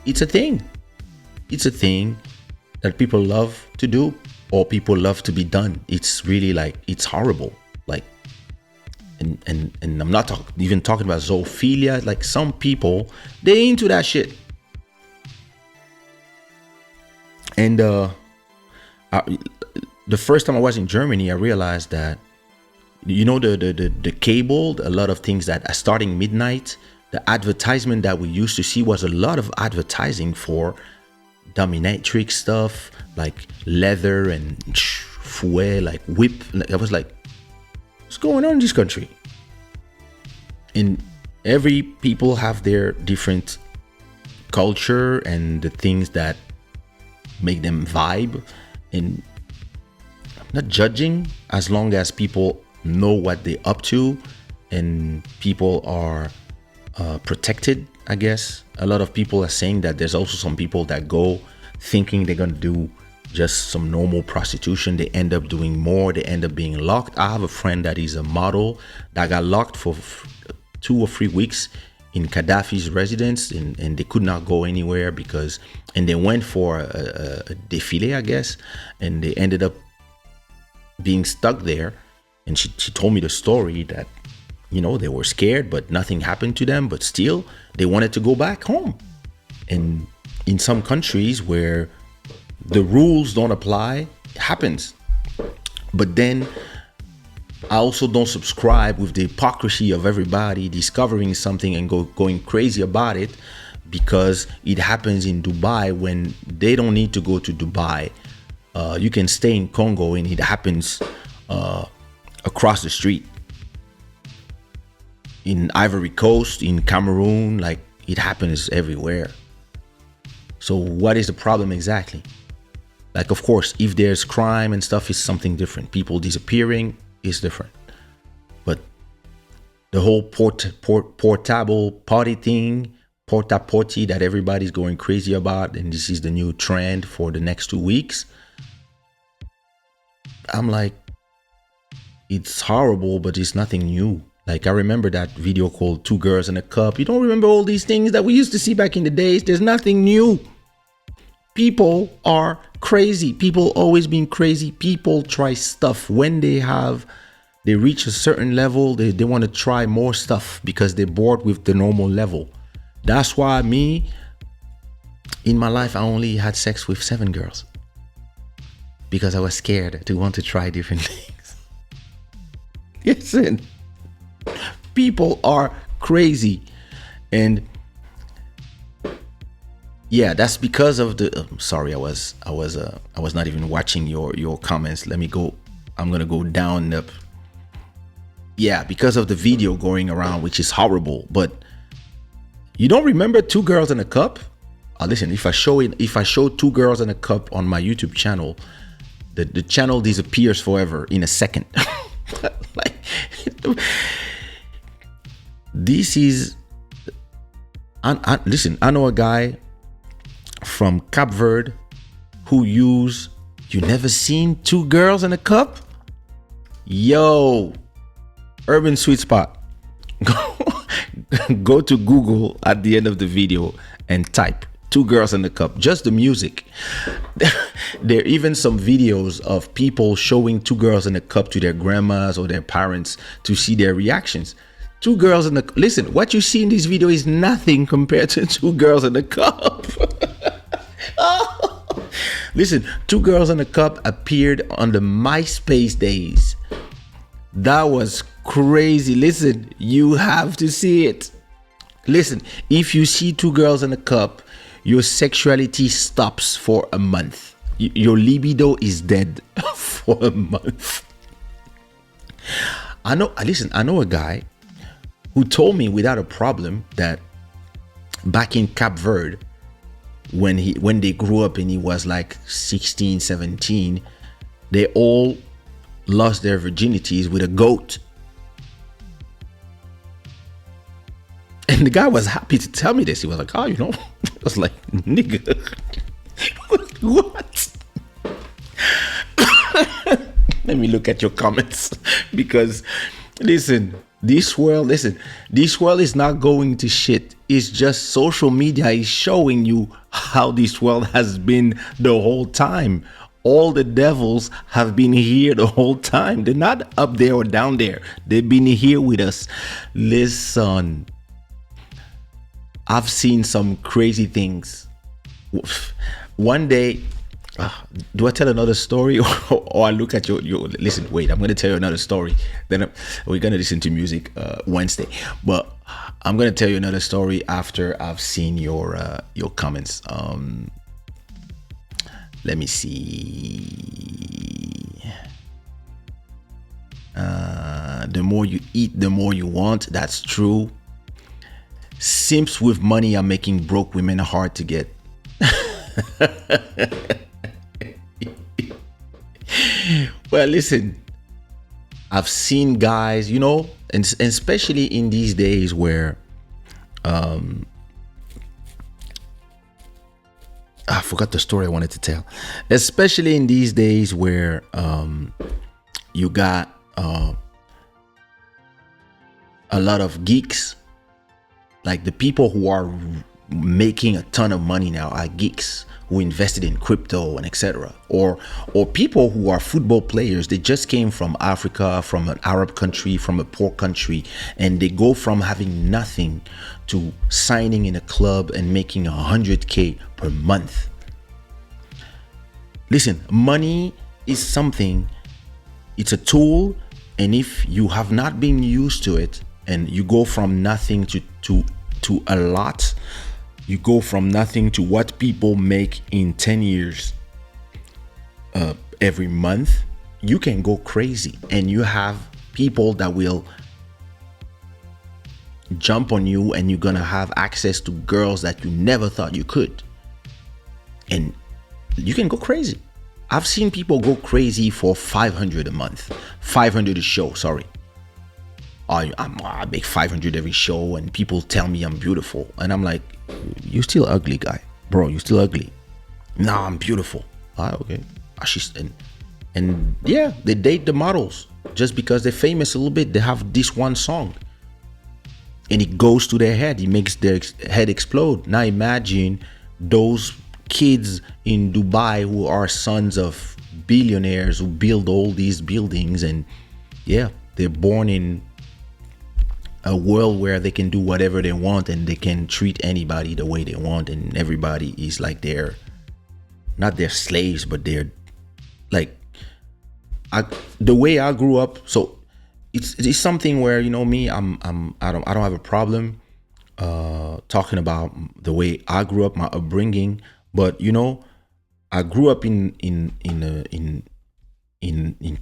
it's a thing. It's a thing that people love to do, or people love to be done. It's really like, it's horrible. Like, and I'm not even talking about zoophilia. Like, some people, they into that shit. And the first time I was in Germany, I realized that, the cable, a lot of things that are starting midnight, the advertisement that we used to see was a lot of advertising for dominatrix stuff, like leather and fouet, like whip. I was like, what's going on in this country? And every people have their different culture and the things that make them vibe. And I'm not judging, as long as people know what they're up to and people are protected, I guess. A lot of people are saying that there's also some people that go thinking they're gonna do just some normal prostitution. They end up doing more. They end up being locked. I have a friend that is a model that got locked for 2 or 3 weeks in Gaddafi's residence, and they could not go anywhere and they went for a défilé, I guess, and they ended up being stuck there. And she told me the story that, they were scared, but nothing happened to them, but still they wanted to go back home. And in some countries where the rules don't apply, it happens. But then I also don't subscribe with the hypocrisy of everybody discovering something and going crazy about it because it happens in Dubai when they don't need to go to Dubai. You can stay in Congo and it happens across the street. In Ivory Coast, in Cameroon, like it happens everywhere. So what is the problem exactly? Like, of course, if there's crime and stuff, it's something different. People disappearing is different. But the whole portable potty thing, Porta Potty, that everybody's going crazy about, and this is the new trend for the next 2 weeks. I'm like, it's horrible, but it's nothing new. Like, I remember that video called Two Girls in a Cup. You don't remember all these things that we used to see back in the days? There's nothing new. People are crazy. People always been crazy. People try stuff when they reach a certain level. They want to try more stuff because they're bored with the normal level. That's why me, in my life, I only had sex with 7 girls because I was scared to want to try different things. Listen, people are crazy. And yeah, that's because of the sorry, I was not even watching your comments. Let me go. I'm gonna go down up. Yeah, because of the video going around, which is horrible. But you don't remember Two Girls in a Cup? Listen, if I show Two Girls in a Cup on my YouTube channel, the channel disappears forever in a second. Like, this is listen, I know a guy from Cape Verde who you never seen Two Girls in a Cup? Yo, Urban Sweet Spot. Go to Google at the end of the video and type Two Girls in a Cup, just the music. There are even some videos of people showing Two Girls in a Cup to their grandmas or their parents to see their reactions. Two Girls in a listen, what you see in this video is nothing compared to Two Girls in a Cup. Oh. Listen, Two Girls in a Cup appeared on the MySpace days. That was crazy. Listen, you have to see it. Listen, if you see Two Girls in a Cup, your sexuality stops for a month. Your libido is dead for a month. I know a guy who told me without a problem that back in Cape Verde, when they grew up and he was like 16, 17, they all lost their virginities with a goat. And the guy was happy to tell me this. He was like, oh, I was like, nigga, what? Let me look at your comments, because listen, this world is not going to shit. It's just social media is showing you how this world has been the whole time. All the devils have been here the whole time. They're not up there or down there. They've been here with us. Listen, I've seen some crazy things. One day, do I tell another story or I look at your listen, wait, I'm going to tell you another story. Then we're going to listen to music Wednesday. But I'm going to tell you another story after I've seen your comments. Let me see. The more you eat, the more you want. That's true. Simps with money are making broke women hard to get. Well, listen, I've seen guys, and especially in these days where I forgot the story I wanted to tell. Especially in these days where you got a lot of geeks. Like, the people who are making a ton of money now are geeks who invested in crypto and etc. Or people who are football players. They just came from Africa, from an Arab country, from a poor country, and they go from having nothing to signing in a club and making 100K per month. Listen, money is something, it's a tool, and if you have not been used to it and you go from nothing to a lot, you go from nothing to what people make in 10 years every month, you can go crazy and you have people that will jump on you, and you're gonna have access to girls that you never thought you could, and you can go crazy. I've seen people go crazy for 500 a month, 500 a show. Sorry, I make 500 every show, and people tell me I'm beautiful, and I'm like, you're still ugly, guy, bro. You're still ugly. Nah, I'm beautiful. Okay. And yeah, they date the models just because they're famous a little bit. They have this one song, and it goes to their head. It makes their head explode. Now imagine those kids in Dubai who are sons of billionaires who build all these buildings, and yeah, they're born in a world where they can do whatever they want, and they can treat anybody the way they want, and everybody is like they're not their slaves, but they're like, the way I grew up. So it's something where, you know me, I don't have a problem talking about the way I grew up, my upbringing. But you know, I grew up in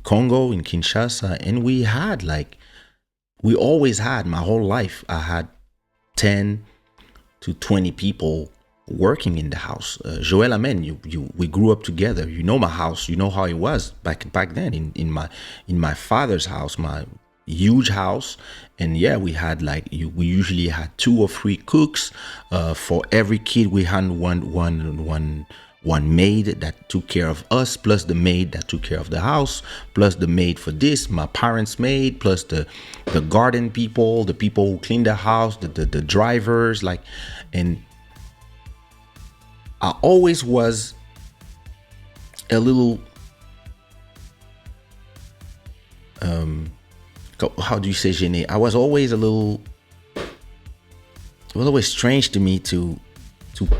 Congo, in Kinshasa, and we always had, my whole life, I had 10 to 20 people working in the house. Joel, Amen, we grew up together. You know my house. You know how it was back then in my father's house, my huge house. And yeah, we had we usually had 2 or 3 cooks. For every kid, we had one maid that took care of us, plus the maid that took care of the house, plus the maid for this, my parents' maid, plus the garden people, the people who clean the house, the drivers, and I always was a little, how do you say gêné? I was always a little, it was always strange to me to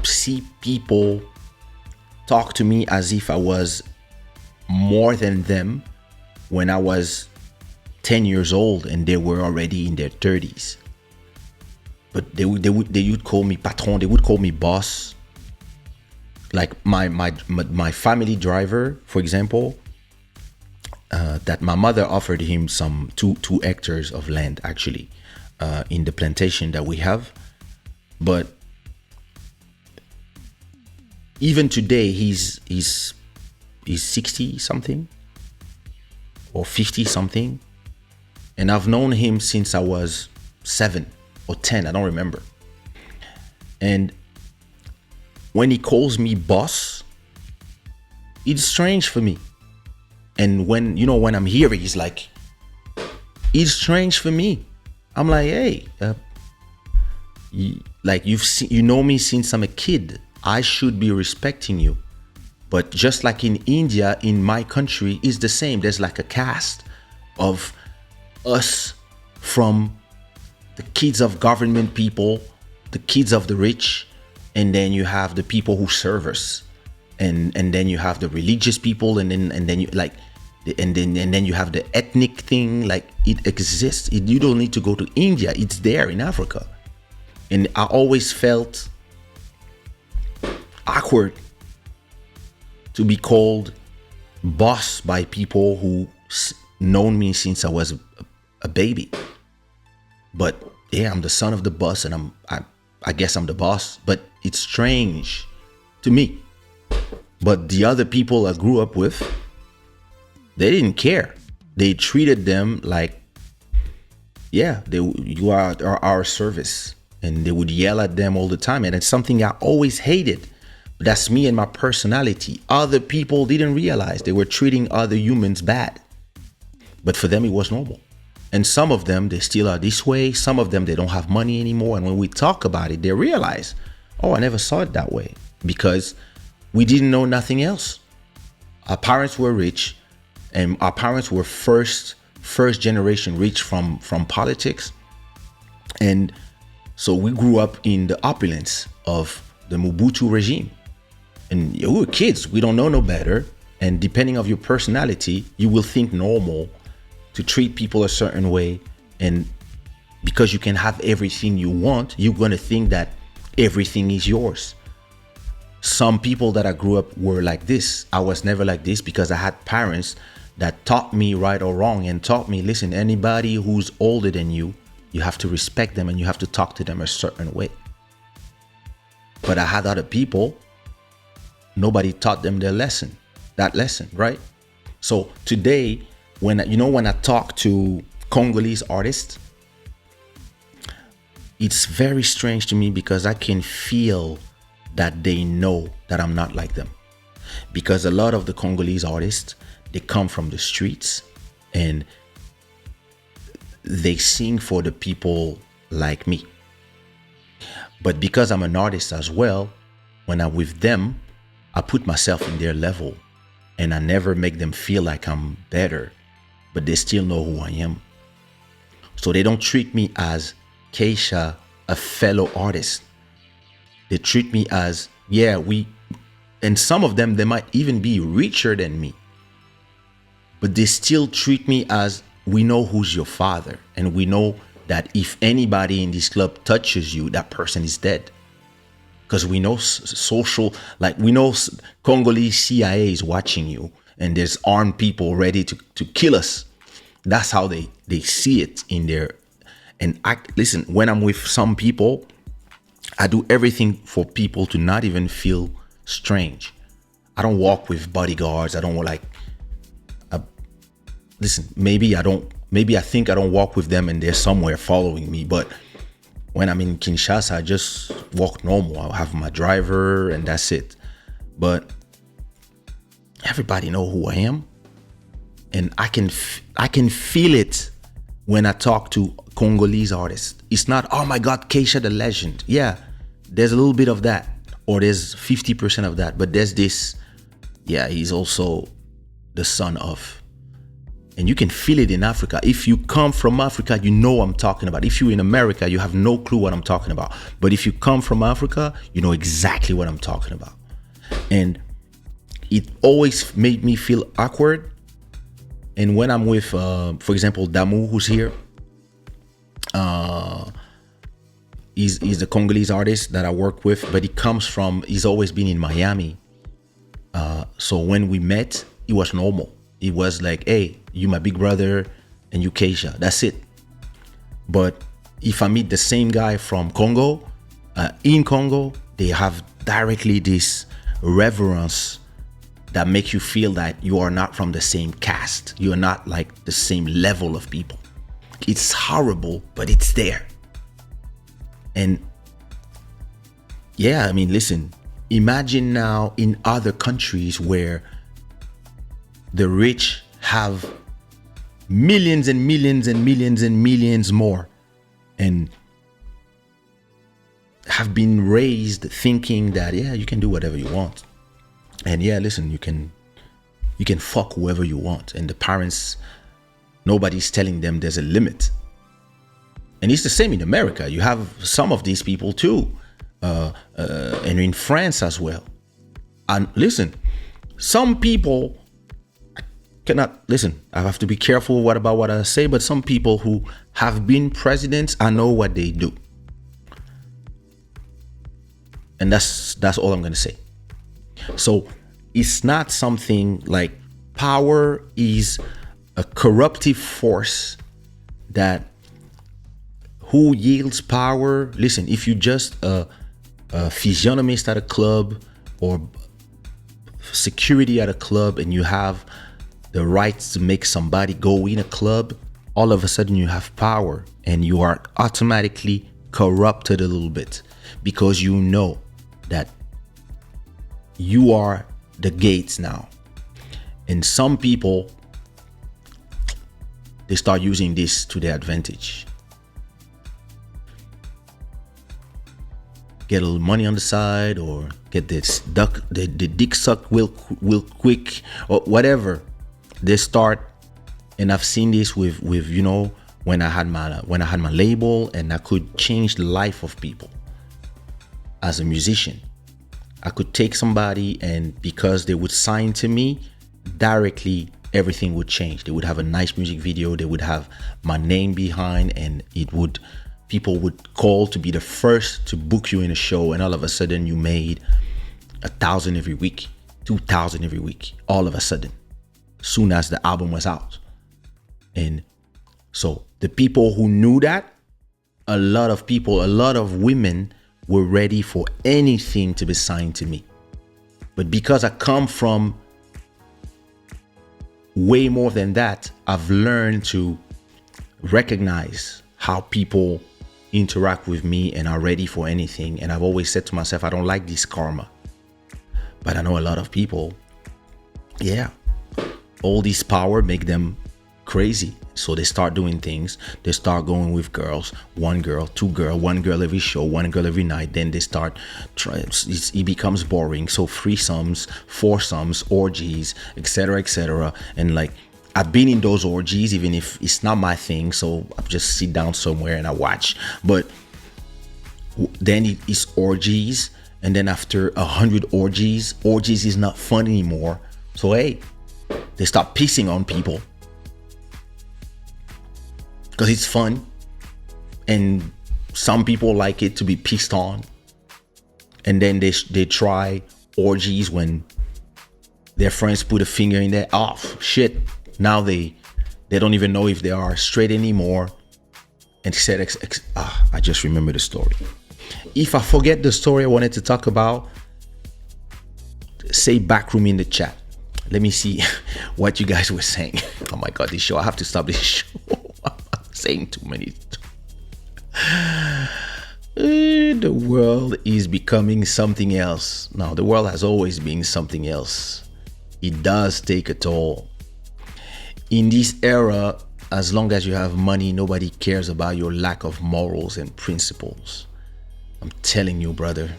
see people talk to me as if I was more than them when I was 10 years old and they were already in their 30s. But they would call me patron, they would call me boss. Like my family driver, for example, that my mother offered him some 2 hectares of land, actually, in the plantation that we have. But even today, he's 60 something or 50 something, and I've known him since I was 7 or 10, I don't remember. And when he calls me boss, it's strange for me. And when I'm hearing, he's like, it's strange for me. I'm like, hey, you know me since I'm a kid. I should be respecting you. But just like in India, in my country, it's the same. There's like a caste of us, from the kids of government people, the kids of the rich, and then you have the people who serve us, and then you have the religious people, and then you have the ethnic thing. Like, it exists. You don't need to go to India. It's there in Africa. And I always felt awkward to be called boss by people who known me since I was a baby. But yeah, I'm the son of the boss, and I guess I'm the boss. But it's strange to me. But the other people I grew up with, they didn't care. They treated them like, yeah, you are our service, and they would yell at them all the time. And it's something I always hated. But that's me and my personality. Other people didn't realize they were treating other humans bad, but for them it was normal. And some of them, they still are this way. Some of them, they don't have money anymore. And when we talk about it, they realize, oh, I never saw it that way, because we didn't know nothing else. Our parents were rich, and our parents were first generation rich from politics. And so we grew up in the opulence of the Mobutu regime. And we were kids, we don't know no better. And depending on your personality, you will think normal to treat people a certain way. And because you can have everything you want, you're going to think that everything is yours. Some people that I grew up were like this. I was never like this because I had parents that taught me right or wrong and taught me, listen, anybody who's older than you, you have to respect them and you have to talk to them a certain way. But I had other people, nobody taught them that lesson, right? So today, when I talk to Congolese artists, it's very strange to me because I can feel that they know that I'm not like them. Because a lot of the Congolese artists, they come from the streets and they sing for the people like me. But because I'm an artist as well, when I'm with them, I put myself in their level and I never make them feel like I'm better, but they still know who I am. So they don't treat me as Kaysha, a fellow artist. They treat me as, and some of them, they might even be richer than me, but they still treat me as, we know who's your father, and we know that if anybody in this club touches you, that person is dead. Because we know we know Congolese CIA is watching you, and there's armed people ready to kill us. That's how they see it in there. And listen, when I'm with some people, I do everything for people to not even feel strange. I don't walk with bodyguards. I don't listen, maybe I think I don't walk with them and they're somewhere following me. But when I'm in Kinshasa, I just walk normal. I'll have my driver and that's it. But everybody know who I am. And I can feel it when I talk to Congolese artists. It's not, oh my God, Kaysha the legend. Yeah, there's a little bit of that, or there's 50% of that, but there's this, he's also the son of. And you can feel it in Africa. If you come from Africa, you know what I'm talking about. If you're in America, you have no clue what I'm talking about. But if you come from Africa, you know exactly what I'm talking about. And it always made me feel awkward. And when I'm with, for example, Damu, who's here, he's the Congolese artist that I work with, but he's always been in Miami. So when we met, it was normal. It was like, hey, you my big brother and you Kaysha. That's it. But if I meet the same guy from Congo, in Congo, they have directly this reverence that makes you feel that you are not from the same caste. You are not like the same level of people. It's horrible, but it's there. And listen, imagine now in other countries where the rich have millions and millions and millions and millions more and have been raised thinking that, you can do whatever you want. And listen, you can fuck whoever you want. And the parents, nobody's telling them there's a limit. And it's the same in America. You have some of these people too. And in France as well. And listen, some people cannot, listen, I have to be careful about what I say, but some people who have been presidents, I know what they do. And that's all I'm going to say. So it's not something like, power is a corruptive force that who yields power. Listen, if you just a physiognomist at a club or security at a club and you have the rights to make somebody go in a club, all of a sudden you have power and you are automatically corrupted a little bit because you know that you are the gates now. And some people, they start using this to their advantage. Get a little money on the side or get the dick sucked real quick or whatever. They start, and I've seen this with when I had my label and I could change the life of people as a musician. I could take somebody and because they would sign to me directly, everything would change. They would have a nice music video. They would have my name behind, and people would call to be the first to book you in a show, and all of a sudden you made 1,000 every week, 2,000 every week, all of a sudden. soon as the album was out. And so the people who knew that, a lot of people, a lot of women were ready for anything to be signed to me. But because I come from way more than that, I've learned to recognize how people interact with me and are ready for anything. And I've always said to myself, I don't like this karma. But I know a lot of people, yeah, all this power make them crazy. So they start doing things. They start going with girls, one girl, two girl, one girl every show, one girl every night. Then they start trying. It becomes boring. So threesomes, foursomes, orgies, etc., etc. And like, I've been in those orgies, even if it's not my thing. So I just sit down somewhere and I watch. But then it's orgies. And then after 100 orgies is not fun anymore. So hey, they start pissing on people because it's fun, and some people like it to be pissed on. And then they try orgies when their friends put a finger in there. Oh shit! Now they don't even know if they are straight anymore. And said, I just remember the story. If I forget the story I wanted to talk about, say backroom in the chat. Let me see what you guys were saying. Oh my God, this show, I have to stop this show. I'm saying too many. The world is becoming something else. Now, the world has always been something else. It does take a toll. In this era, as long as you have money, nobody cares about your lack of morals and principles. I'm telling you, brother.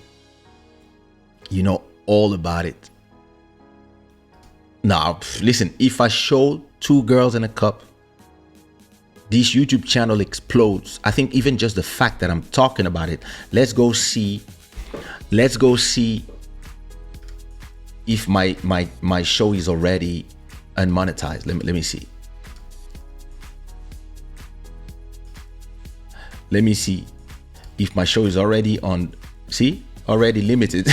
You know all about it. Now, listen, if I show two girls in a cup, this YouTube channel explodes. I think even just the fact that I'm talking about it. Let's go see if my show is already unmonetized. Let me see. Let me see if my show is already on. See, already limited.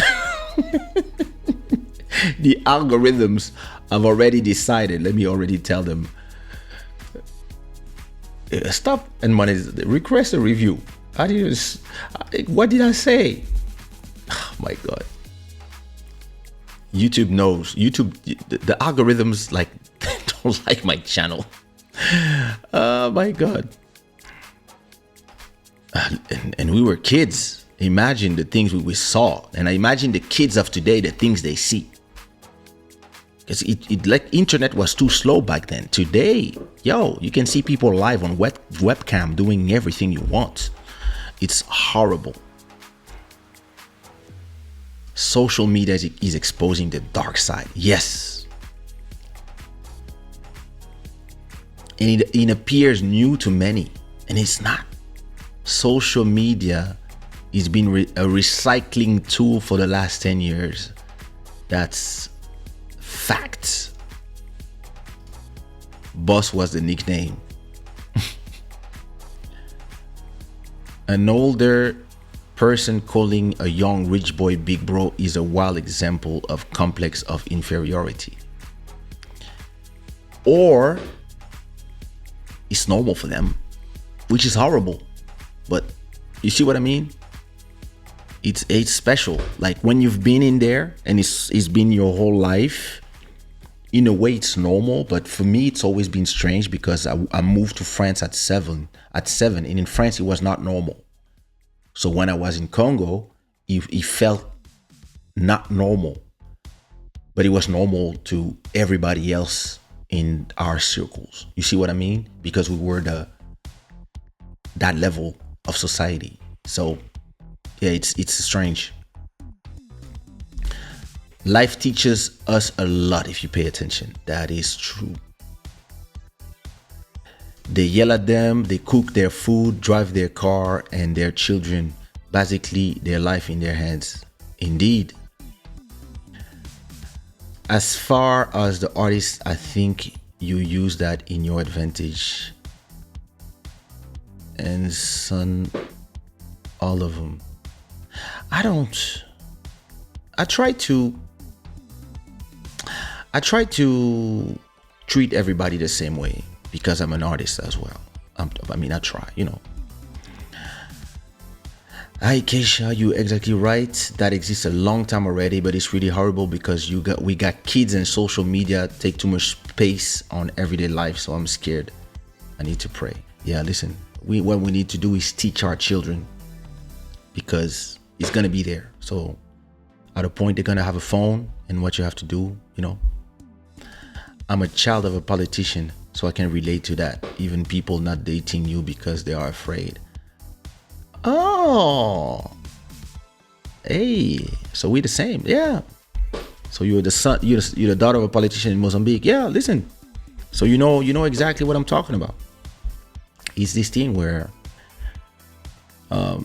The algorithms have already decided. Let me already tell them. Stop and request a review. What did I say? Oh my God. YouTube knows. The algorithms like don't like my channel. Oh my God. And we were kids. Imagine the things we saw, and I imagine the kids of today, the things they see. Because it like internet was too slow back then. Today, you can see people live on webcam doing everything you want. It's horrible. Social media is exposing the dark side. Yes. And it appears new to many, and it's not. Social media has been a recycling tool for the last 10 years. That's facts. Boss was the nickname. An older person calling a young rich boy big bro is a wild example of complex of inferiority. Or it's normal for them, which is horrible. But you see what I mean? It's special. Like when you've been in there and it's been your whole life, in a way it's normal. But for me, it's always been strange because I moved to France at seven, and in France it was not normal. So when I was in Congo, it felt not normal, but it was normal to everybody else in our circles. You see what I mean? Because we were that level of society. So yeah, it's strange. Life teaches us a lot if you pay attention. That is true. They yell at them, they cook their food, drive their car and their children, basically their life in their hands. Indeed. As far as the artist, I think you use that in your advantage. And son, all of them. I try to treat everybody the same way because I'm an artist as well. I try, Hi Kaysha, you're exactly right. That exists a long time already, but it's really horrible because we got kids and social media take too much space on everyday life. So I'm scared. I need to pray. Yeah, listen. What we need to do is teach our children because it's gonna be there. So at a point they're gonna have a phone, and what you have to do, I'm a child of a politician, so I can relate to that. Even people not dating you because they are afraid. Oh, hey, so we're the same. Yeah. So you're the son, you're the daughter of a politician in Mozambique. Yeah, listen. So you know exactly what I'm talking about. It's this thing where I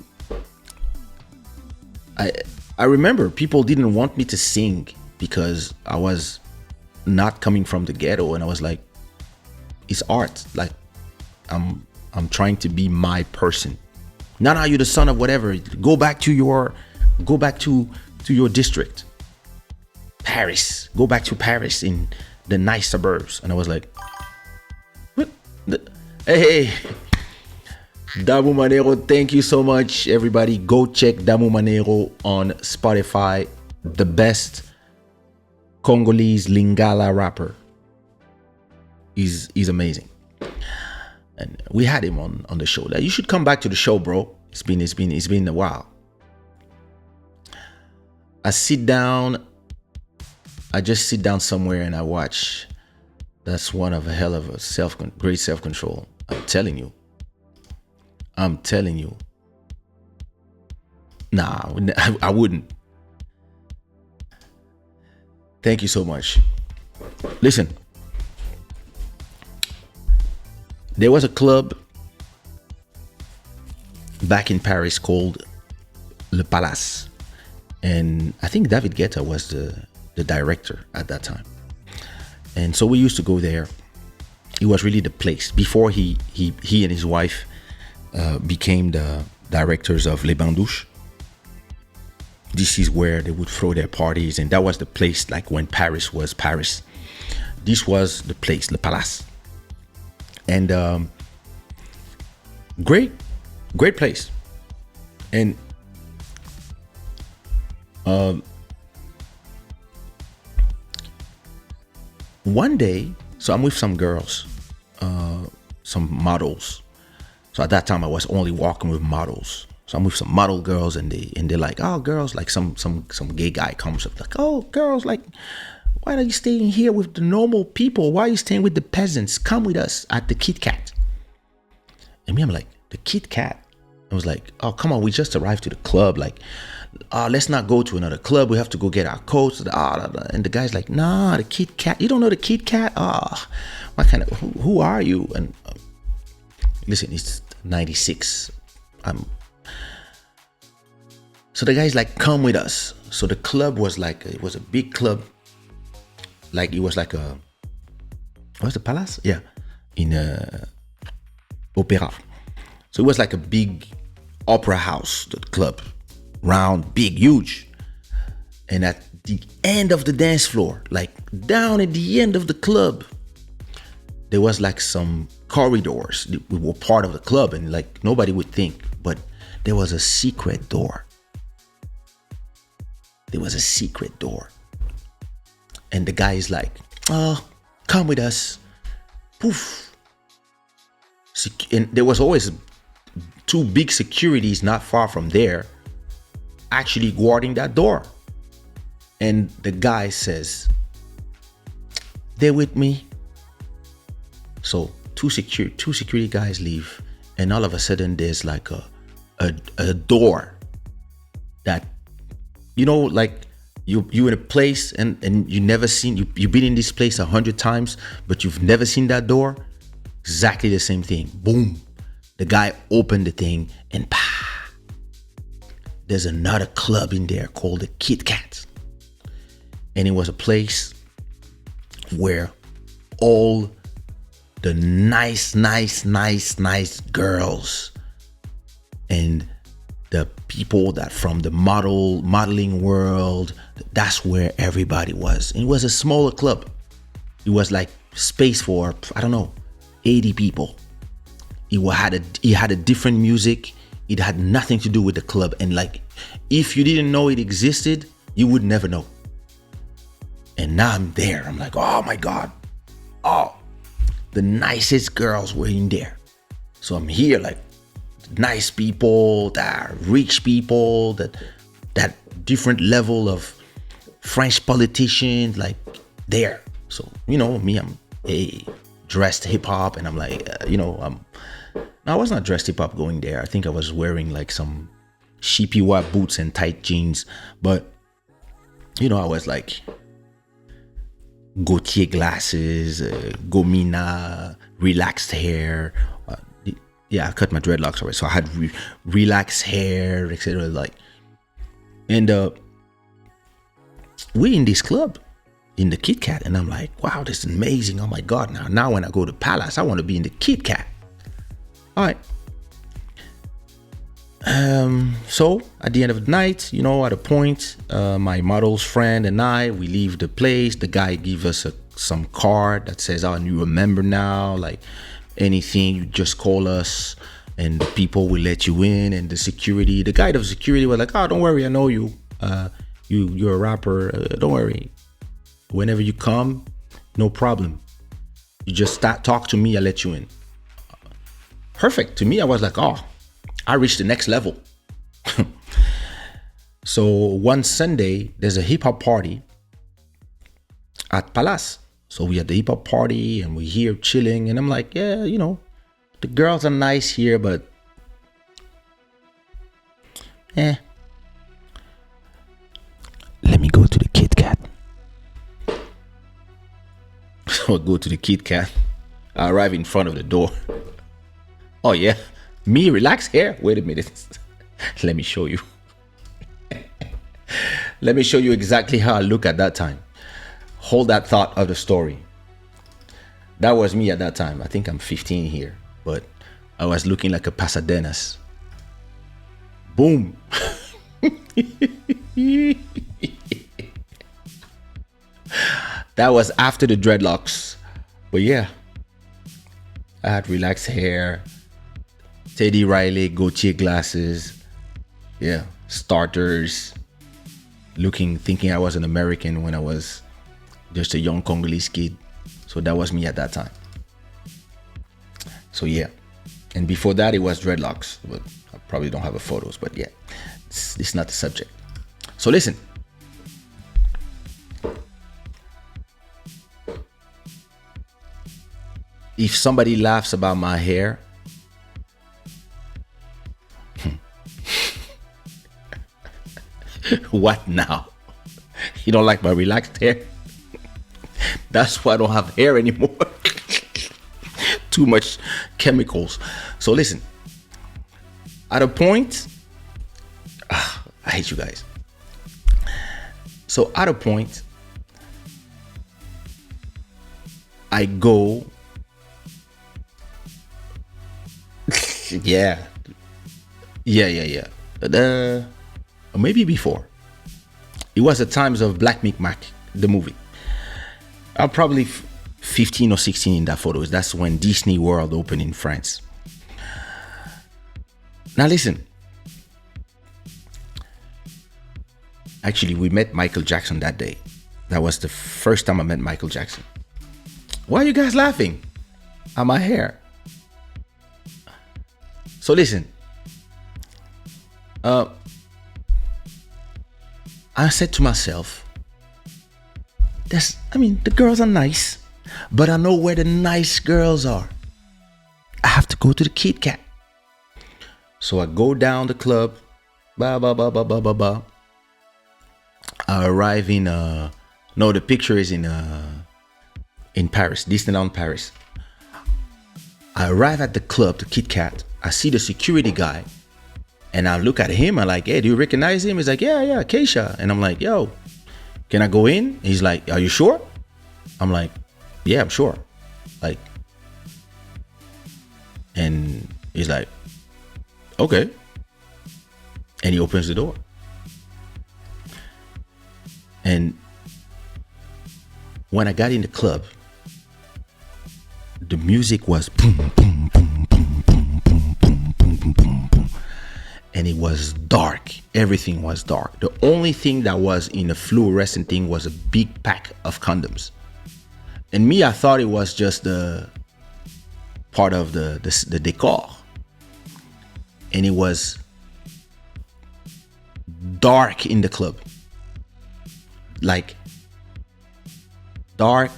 remember people didn't want me to sing because I was not coming from the ghetto, and I was like, it's art. Like I'm trying to be my person. Now you're the son of whatever. Go back to your district. Paris. Go back to Paris in the nice suburbs. And I was like, what? Hey. Damu Manero, thank you so much, everybody. Go check Damu Manero on Spotify. The best Congolese Lingala rapper. He's amazing. And we had him on the show. You should come back to the show, bro. It's been a while. I just sit down somewhere and I watch. That's one of a hell of a great self-control. I'm telling you. Nah, I wouldn't. Thank you so much. Listen. There was a club back in Paris called Le Palace. And I think David Guetta was the director at that time. And so we used to go there. It was really the place. Before he and his wife became the directors of Les Bandouches. This is where they would throw their parties. And that was the place, like when Paris was Paris. This was the place, Le Palace. And great place. And one day, so I'm with some girls, some models. So at that time I was only walking with models. So I'm with some model girls, and they're like, oh, girls, like some gay guy comes up like, oh, girls, like, why are you staying here with the normal people? Why are you staying with the peasants? Come with us at the Kit Kat. And me, I'm like, the Kit Kat? I was like, oh, come on, we just arrived to the club. Like, let's not go to another club. We have to go get our coats. And the guy's like, nah, the Kit Kat. You don't know the Kit Kat? What kind of, who are you? And listen, it's 96. So the guy's like, come with us. So the club was like, it was a big club. Like it was like what's the palace? Yeah, in Opera. So it was like a big opera house, the club, round, big, huge. And at the end of the dance floor, like down at the end of the club, there was like some corridors. We were part of the club, and like nobody would think, but there was a secret door. There was a secret door. And the guy is like, oh, come with us. Poof. And there was always two big securities not far from there actually guarding that door. And the guy says, they're with me. So two security guys leave. And all of a sudden there's like a door that, like, you in a place and you never seen, you've been in this place 100 times, but you've never seen that door. Exactly the same thing. Boom. The guy opened the thing and there's another club in there called the Kit Kat. And it was a place where all the nice girls and the people that from the modeling world, that's where everybody was. And it was a smaller club. It was like space for, I don't know, 80 people. It had a different music. It had nothing to do with the club. And like, if you didn't know it existed, you would never know. And now I'm there. I'm like, oh my God. Oh, the nicest girls were in there. So I'm here, like, nice people, that are rich people, that different level of French politicians, like, there. So, me, I'm dressed hip hop, and I'm like, no, I was not dressed hip hop going there. I think I was wearing like some sheepy white boots and tight jeans, but I was like Gautier glasses, gomina, relaxed hair. I cut my dreadlocks already, so I had relaxed hair, etc. Like, and we're in this club in the Kit Kat, and I'm like, wow, this is amazing. Oh my God! Now when I go to Palace, I want to be in the Kit Kat. All right. So at the end of the night, at a point, my model's friend and I, we leave the place. The guy gives us some card that says, "Oh, and you remember now, like anything, you just call us, and the people will let you in." And the guy of security was like, "Oh, don't worry, I know you. You're a rapper. Don't worry. Whenever you come, no problem. You just talk to me. I'll let you in." Perfect. To me, I was like, oh, I reached the next level. So one Sunday, there's a hip hop party at Palace. So we had the hip hop party and we're here chilling. And I'm like, yeah, the girls are nice here, but let me go to the Kit Kat. So I go to the Kit Kat. I arrive in front of the door. Oh yeah, me relaxed hair. Wait a minute. Let me show you. Let me show you exactly how I look at that time. Hold that thought of the story. That was me at that time. I think I'm 15 here, but I was looking like a Pasadenas. Boom. That was after the dreadlocks. But yeah, I had relaxed hair, Teddy Riley, Gautier glasses, yeah, starters, thinking I was an American when I was just a young Congolese kid. So that was me at that time. So yeah, and before that it was dreadlocks, but I probably don't have the photos, but yeah, it's not the subject. So listen. If somebody laughs about my hair, what now? You don't like my relaxed hair? That's why I don't have hair anymore. Too much chemicals. So listen, at a point, I hate you guys. So at a point, I go, yeah. Maybe before. It was the times of Black Mick Mac, the movie. I'm probably 15 or 16 in that photos. That's when Disney World opened in France. Now listen. Actually, we met Michael Jackson that day. That was the first time I met Michael Jackson. Why are you guys laughing at my hair? So listen. I said to myself, the girls are nice, but I know where the nice girls are. I have to go to the Kit Kat. So I go down the club, I arrive in, the picture is in Paris, Disneyland Paris. I arrive at the club, the Kit Kat. I see the security guy. And I look at him, I'm like, hey, do you recognize him? He's like, yeah, Kaysha. And I'm like, yo, can I go in? He's like, are you sure? I'm like, yeah, I'm sure. Like, and he's like, okay. And he opens the door. And when I got in the club, the music was boom, boom, boom, boom, boom, boom, boom, boom, boom, boom, boom. And it was dark. Everything was dark. The only thing that was in the fluorescent thing was a big pack of condoms. And me, I thought it was just the part of the decor. And it was dark in the club. Like dark,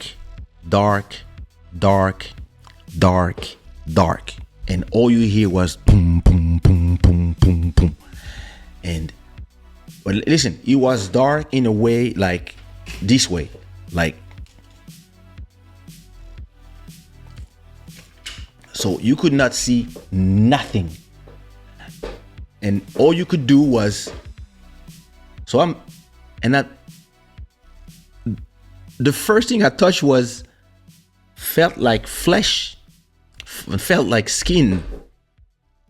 dark, dark, dark, dark. And all you hear was boom, boom, boom, boom, boom, boom. And but listen, it was dark in a way like this way. Like so you could not see nothing. And all you could do was the first thing I touched was felt like flesh, felt like skin.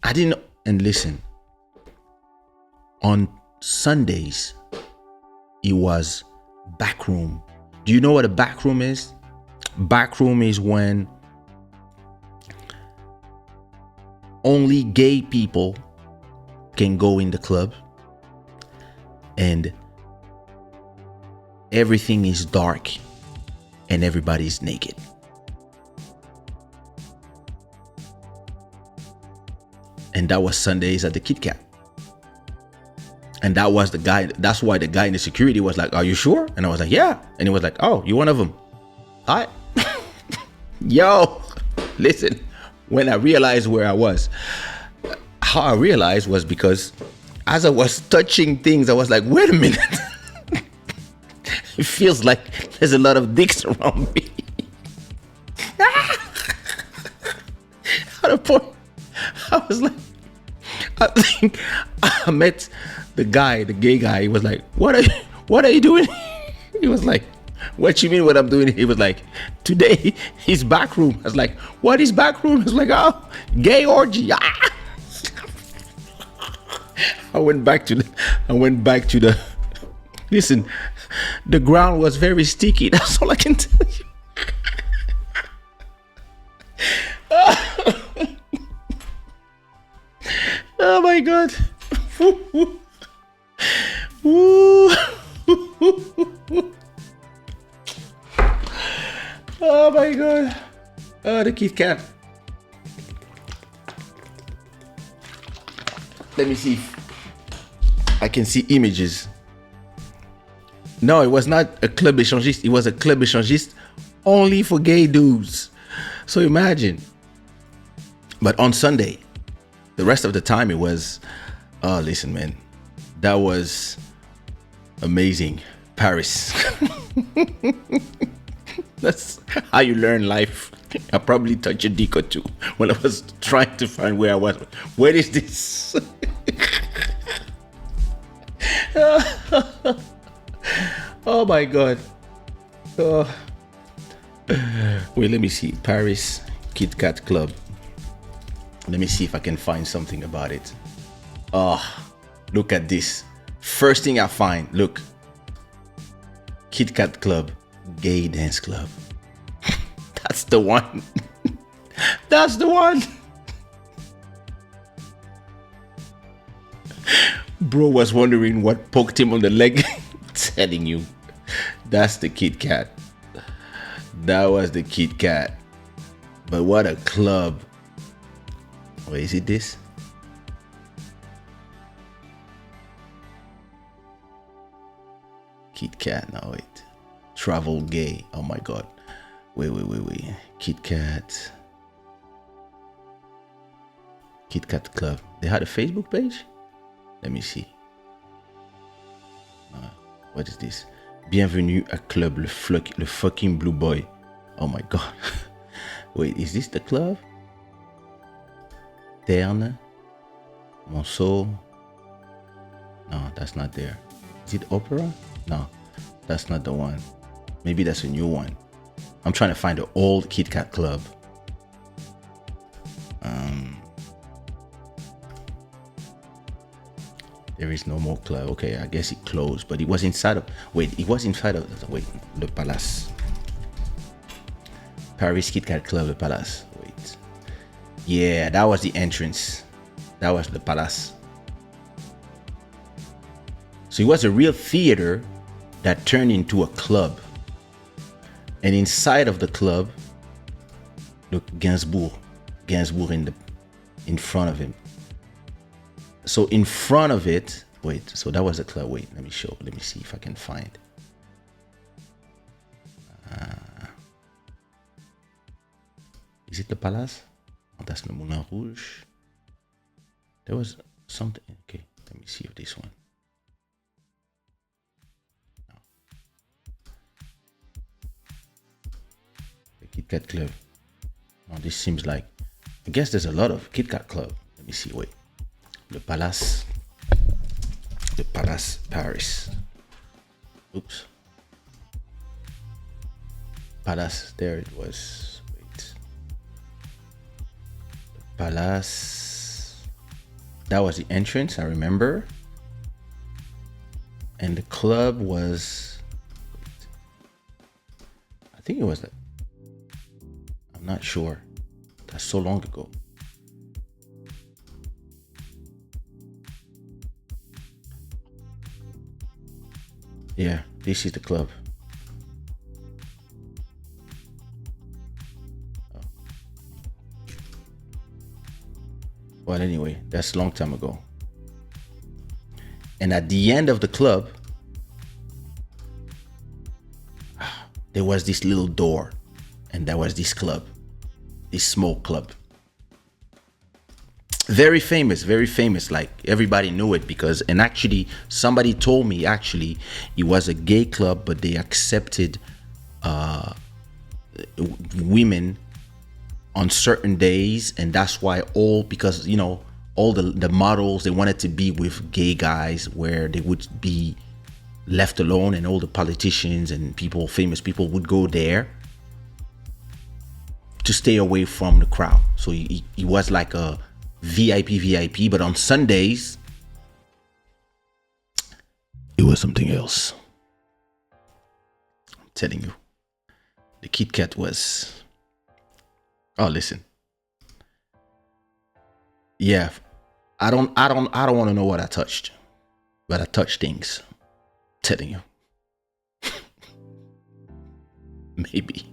I didn't. And listen, on Sundays it was back room. Do you know what a back room is? Back room is when only gay people can go in the club and everything is dark and everybody's naked. And that was Sundays at the Kit Kat. And that was the guy. That's why the guy in the security was like, "Are you sure?" And I was like, "Yeah." And he was like, "Oh, you one of them?" I, yo, listen. When I realized where I was, how I realized was because as I was touching things, I was like, "Wait a minute." It feels like there's a lot of dicks around me. At a point, I was like, I think I met the guy, the gay guy. He was like, what are you doing?" He was like, "What you mean what I'm doing?" He was like, "Today is back room." I was like, "What is back room?" I was like, "Oh, gay orgy." I went back to the listen, the ground was very sticky. That's all I can tell you. Oh my God. Oh my God. Oh, the Kit Kat. Let me see if I can see images. No, it was not a club échangiste. It was a club échangiste only for gay dudes. So imagine. But on Sunday, the rest of the time it was, oh, listen, man, that was amazing. Paris. That's how you learn life. I probably touched a dick or two when I was trying to find where I was. Where is this? Oh my God. Oh. Wait, let me see. Paris Kit Kat Club. Let me see if I can find something about it. Oh, look at this. First thing I find, look. Kit Kat Club, gay dance club. That's the one. That's the one. Bro was wondering what poked him on the leg. Telling you, that's the Kit Kat. That was the Kit Kat. But what a club. Wait, is it this? Kit Kat, no wait. Travel gay, oh my God. Wait. Kit Kat. Kit Kat Club. They had a Facebook page? Let me see. What is this? Bienvenue à Club le fucking Blue Boy. Oh my God. Wait, is this the club? Terne. Monceau. No, that's not there. Is it Opera? No, that's not the one. Maybe that's a new one. I'm trying to find the old Kit Kat Club. There is no more club. Okay, I guess it closed, but it was inside of. Wait, it was inside of. Wait, Le Palace. Paris Kit Kat Club, the Palace. Wait. Yeah, that was the entrance. That was the Palace. So it was a real theater that turned into a club. And inside of the club, look, Gainsbourg in front of him. So in front of it, wait, so that was the club. Wait, let me see if I can find. Is it the Palace? Oh, that's Le Moulin Rouge. There was something. Okay, let me see if this one. No. The Kit Kat Club. No, this seems like. I guess there's a lot of Kit Kat Club. Let me see. Wait. Le Palace. The Palace, Paris. Oops. Palace. There it was. Palace. That was the entrance, I remember. And the club was, I think it was that. I'm not sure. That's so long ago. Yeah, this is the club. Well, anyway, that's a long time ago. And at the end of the club, there was this little door, and there was this club, this smoke club. Very famous, like everybody knew it because, and actually somebody told me actually it was a gay club, but they accepted women on certain days, and that's why because you know all the models, they wanted to be with gay guys where they would be left alone, and all the politicians and people, famous people, would go there to stay away from the crowd. So he was like a VIP, but on Sundays it was something else. I'm telling you, the Kit Kat was. Oh, listen. Yeah, I don't want to know what I touched, but I touched things. I'm telling you. Maybe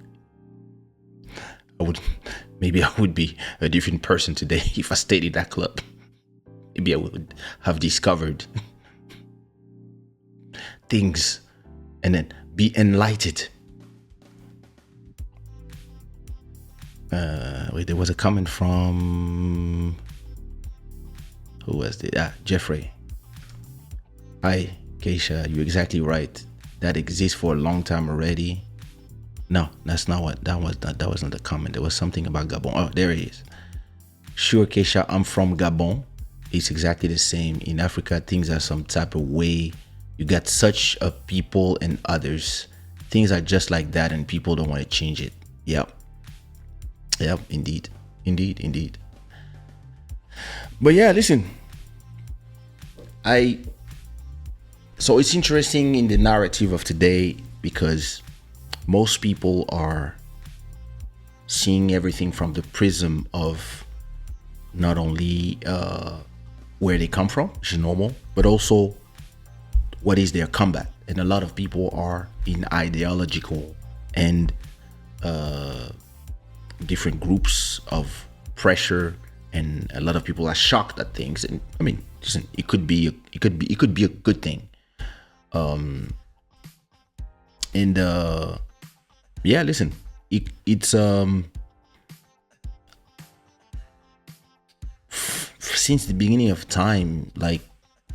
I would be a different person today if I stayed in that club. Maybe I would have discovered things and then be enlightened. Wait, there was a comment from, who was it? Jeffrey. Hi, Kaysha, you're exactly right. That exists for a long time already. No, that's not what that was. That wasn't the comment. There was something about Gabon. Oh, there it is. Sure, Kaysha, I'm from Gabon. It's exactly the same. In Africa, things are some type of way. You got such a people and others. Things are just like that, and people don't want to change it. Yep, indeed. But yeah, listen. So it's interesting in the narrative of today because most people are seeing everything from the prism of not only where they come from, which is normal, but also what is their comeback. And a lot of people are in ideological and different groups of pressure, and a lot of people are shocked at things. And I mean, listen, it could be a good thing. Yeah, listen, it's since the beginning of time, like,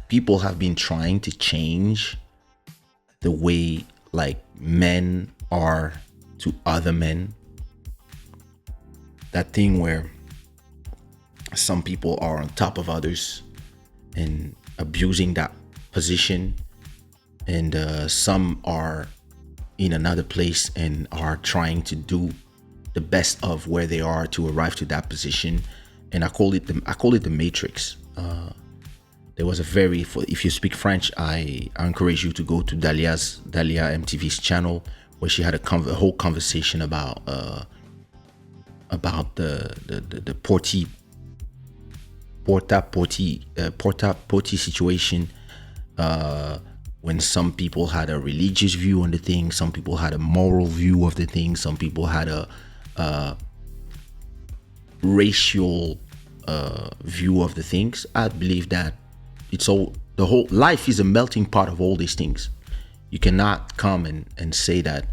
people have been trying to change the way like men are to other men. That thing where some people are on top of others and abusing that position, and some are in another place and are trying to do the best of where they are to arrive to that position. And I call it the matrix. There was if you speak French, I encourage you to go to Dalia MTV's channel, where she had a whole conversation about about the Porta Potty situation, when some people had a religious view on the thing, some people had a moral view of the thing, some people had a racial view of the things. I believe that it's all, the whole life is a melting pot of all these things. You cannot come and say that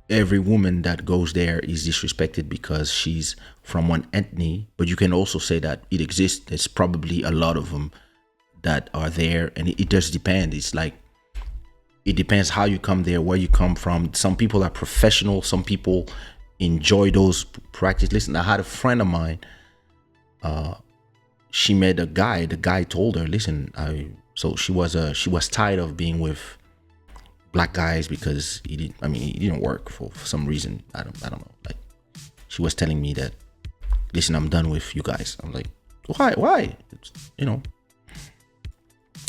every woman that goes there is disrespected because she's from one ethnic, but you can also say that it exists. There's probably a lot of them that are there, and it just depends. It's like, it depends how you come there, where you come from. Some people are professional, some people enjoy those practice. Listen, I had a friend of mine, she met a guy. The guy told her, listen, so she was tired of being with black guys because he didn't work for some reason. I don't know. Like, she was telling me that, listen, I'm done with you guys. I'm like, why?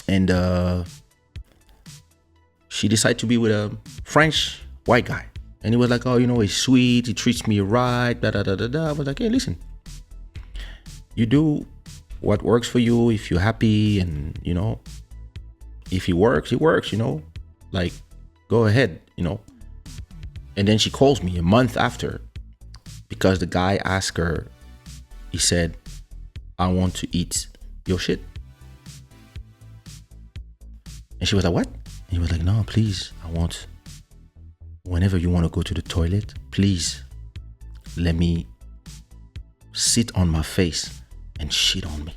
And she decided to be with a French white guy, and he was like, oh, he's sweet, he treats me right, da da da da da. I was like, hey, listen, you do what works for you. If you're happy, and if he works, like, go ahead, And then she calls me a month after, because the guy asked her, he said, I want to eat your shit. And she was like, what? And he was like, no, please, whenever you want to go to the toilet, please let me sit on my face and shit on me.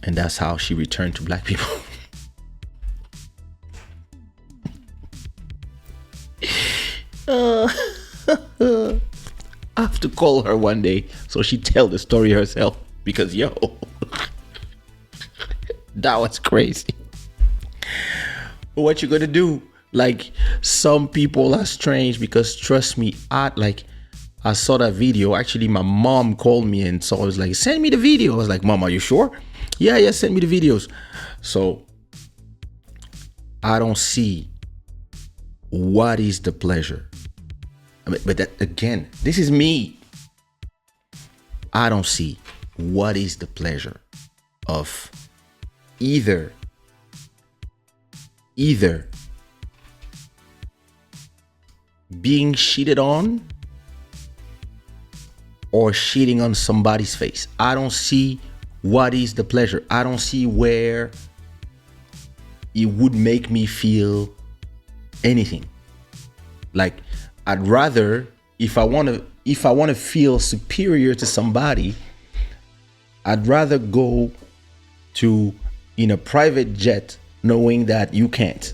And that's how she returned to black people. I have to call her one day so she tell the story herself, because that was crazy. But what you gonna do? Like, some people are strange, because trust me, I saw that video. Actually, my mom called me, and so I was like, send me the video. I was like, Mom, are you sure? Yeah, send me the videos. So I don't see what is the pleasure. But that, again, this is me. I don't see what is the pleasure of either being cheated on or shitting on somebody's face. I don't see what is the pleasure. I don't see where it would make me feel anything. Like, I'd rather, if I want to feel superior to somebody, I'd rather go to in a private jet knowing that you can't.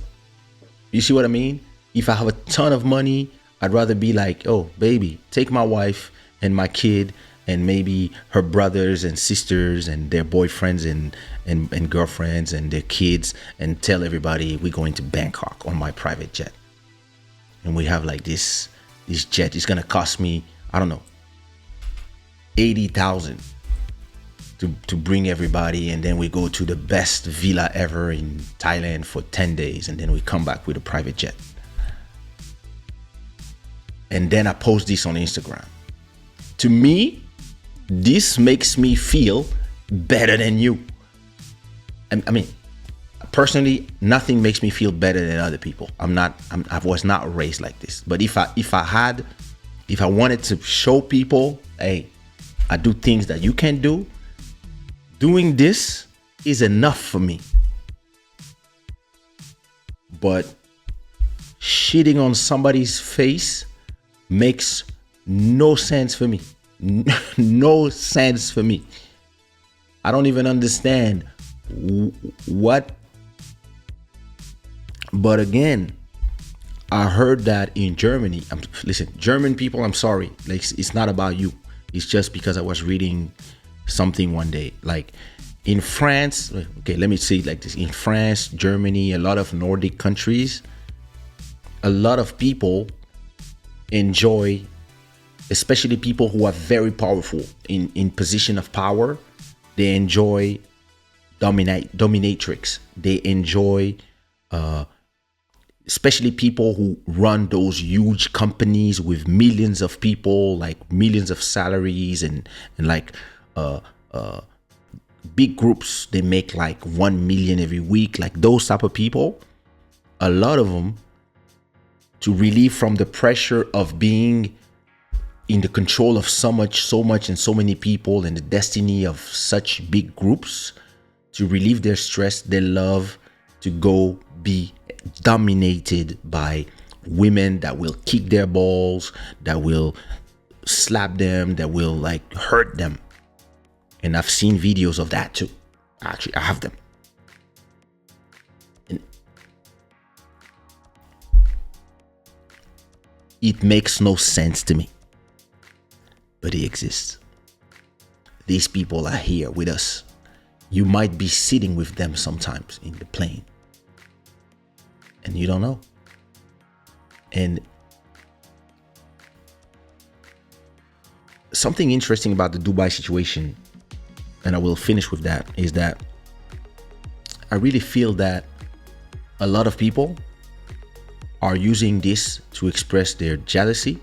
You see what I mean? If I have a ton of money, I'd rather be like, oh, baby, take my wife and my kid and maybe her brothers and sisters and their boyfriends and girlfriends and their kids, and tell everybody we're going to Bangkok on my private jet. And we have like this jet is gonna cost me, I don't know, 80,000 to bring everybody, and then we go to the best villa ever in Thailand for 10 days, and then we come back with a private jet. And then I post this on Instagram. To me, this makes me feel better than you. I mean, personally, nothing makes me feel better than other people. I was not raised like this. But if I wanted to show people, hey, I do things that you can't do, doing this is enough for me. But shitting on somebody's face makes no sense for me. No sense for me. I don't even understand what. But again, I heard that in Germany. Listen, German people, I'm sorry. Like, it's not about you. It's just because I was reading something one day. Like, in France, okay, let me say it like this. In France, Germany, a lot of Nordic countries, a lot of people enjoy, especially people who are very powerful in position of power, they enjoy dominatrix. They enjoy especially people who run those huge companies with millions of people, like millions of salaries, and like big groups, they make like 1 million every week, like those type of people. A lot of them, to relieve from the pressure of being in the control of so much and so many people, and the destiny of such big groups, to relieve their stress, they love to go be dominated by women that will kick their balls, that will slap them, that will like hurt them. And I've seen videos of that too. Actually, I have them. And it makes no sense to me, but it exists. These people are here with us. You might be sitting with them sometimes in the plane, and you don't know. And something interesting about the Dubai situation, and I will finish with that, is that I really feel that a lot of people are using this to express their jealousy.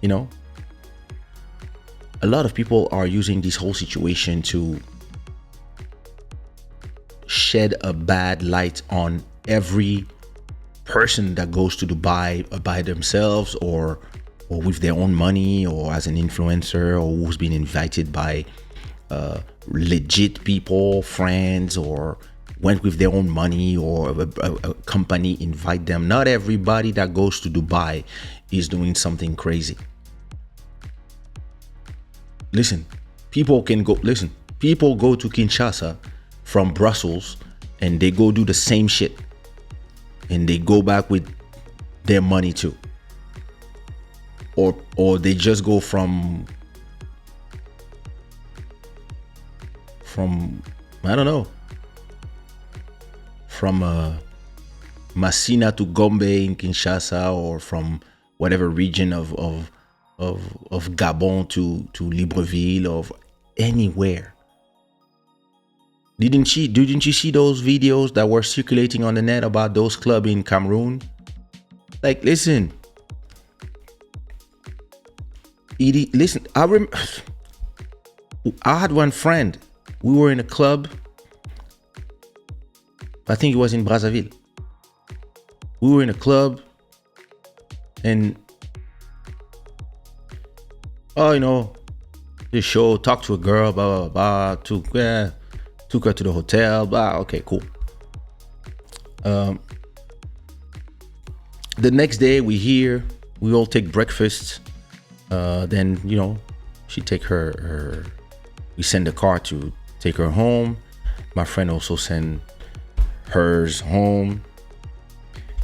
You know, a lot of people are using this whole situation to shed a bad light on every person that goes to Dubai by themselves, or with their own money, or as an influencer, or who's been invited by legit people, friends, or went with their own money, or a company invite them. Not everybody that goes to Dubai is doing something crazy. Listen, people go to Kinshasa from Brussels, and they go do the same shit, and they go back with their money too. Or they just go from I don't know, from Masina to Gombe in Kinshasa, or from whatever region of Gabon to Libreville, or anywhere. Didn't you see those videos that were circulating on the net about those clubs in Cameroon? Like, listen, I had one friend. We were in a club. I think it was in Brazzaville. We were in a club, and the show, talked to a girl, blah blah blah. Took her to the hotel. Blah. Okay, cool. The next day we all take breakfast. Then she take her. We send a car to take her home. My friend also send hers home.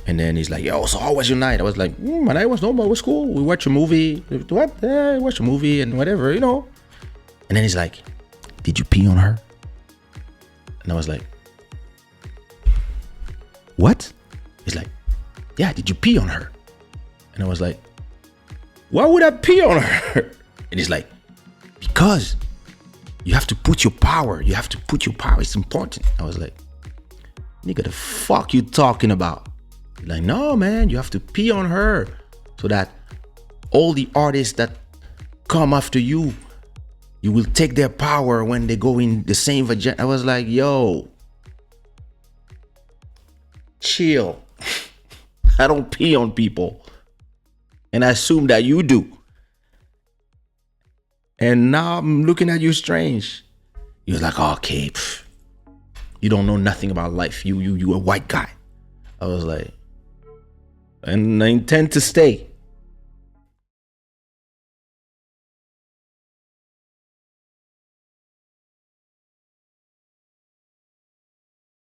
And then he's like, "Yo, so how was your night?" I was like, "My night was normal. It was cool. We watched a movie. What? Yeah, watch a movie and whatever, And then he's like, "Did you pee on her?" And I was like, "What?" He's like, "Yeah, did you pee on her?" And I was like, "Why would I pee on her?" And he's like, "Because you have to put your power. You have to put your power. It's important." I was like, "Nigga, the fuck you talking about?" He's like, "No, man, you have to pee on her so that all the artists that come after you, you will take their power when they go in the same vagina." I was like, "Yo, chill." I don't pee on people. And I assume that you do. And now I'm looking at you strange. You're like, "Okay, you don't know nothing about life. You a white guy." I was like, "And I intend to stay."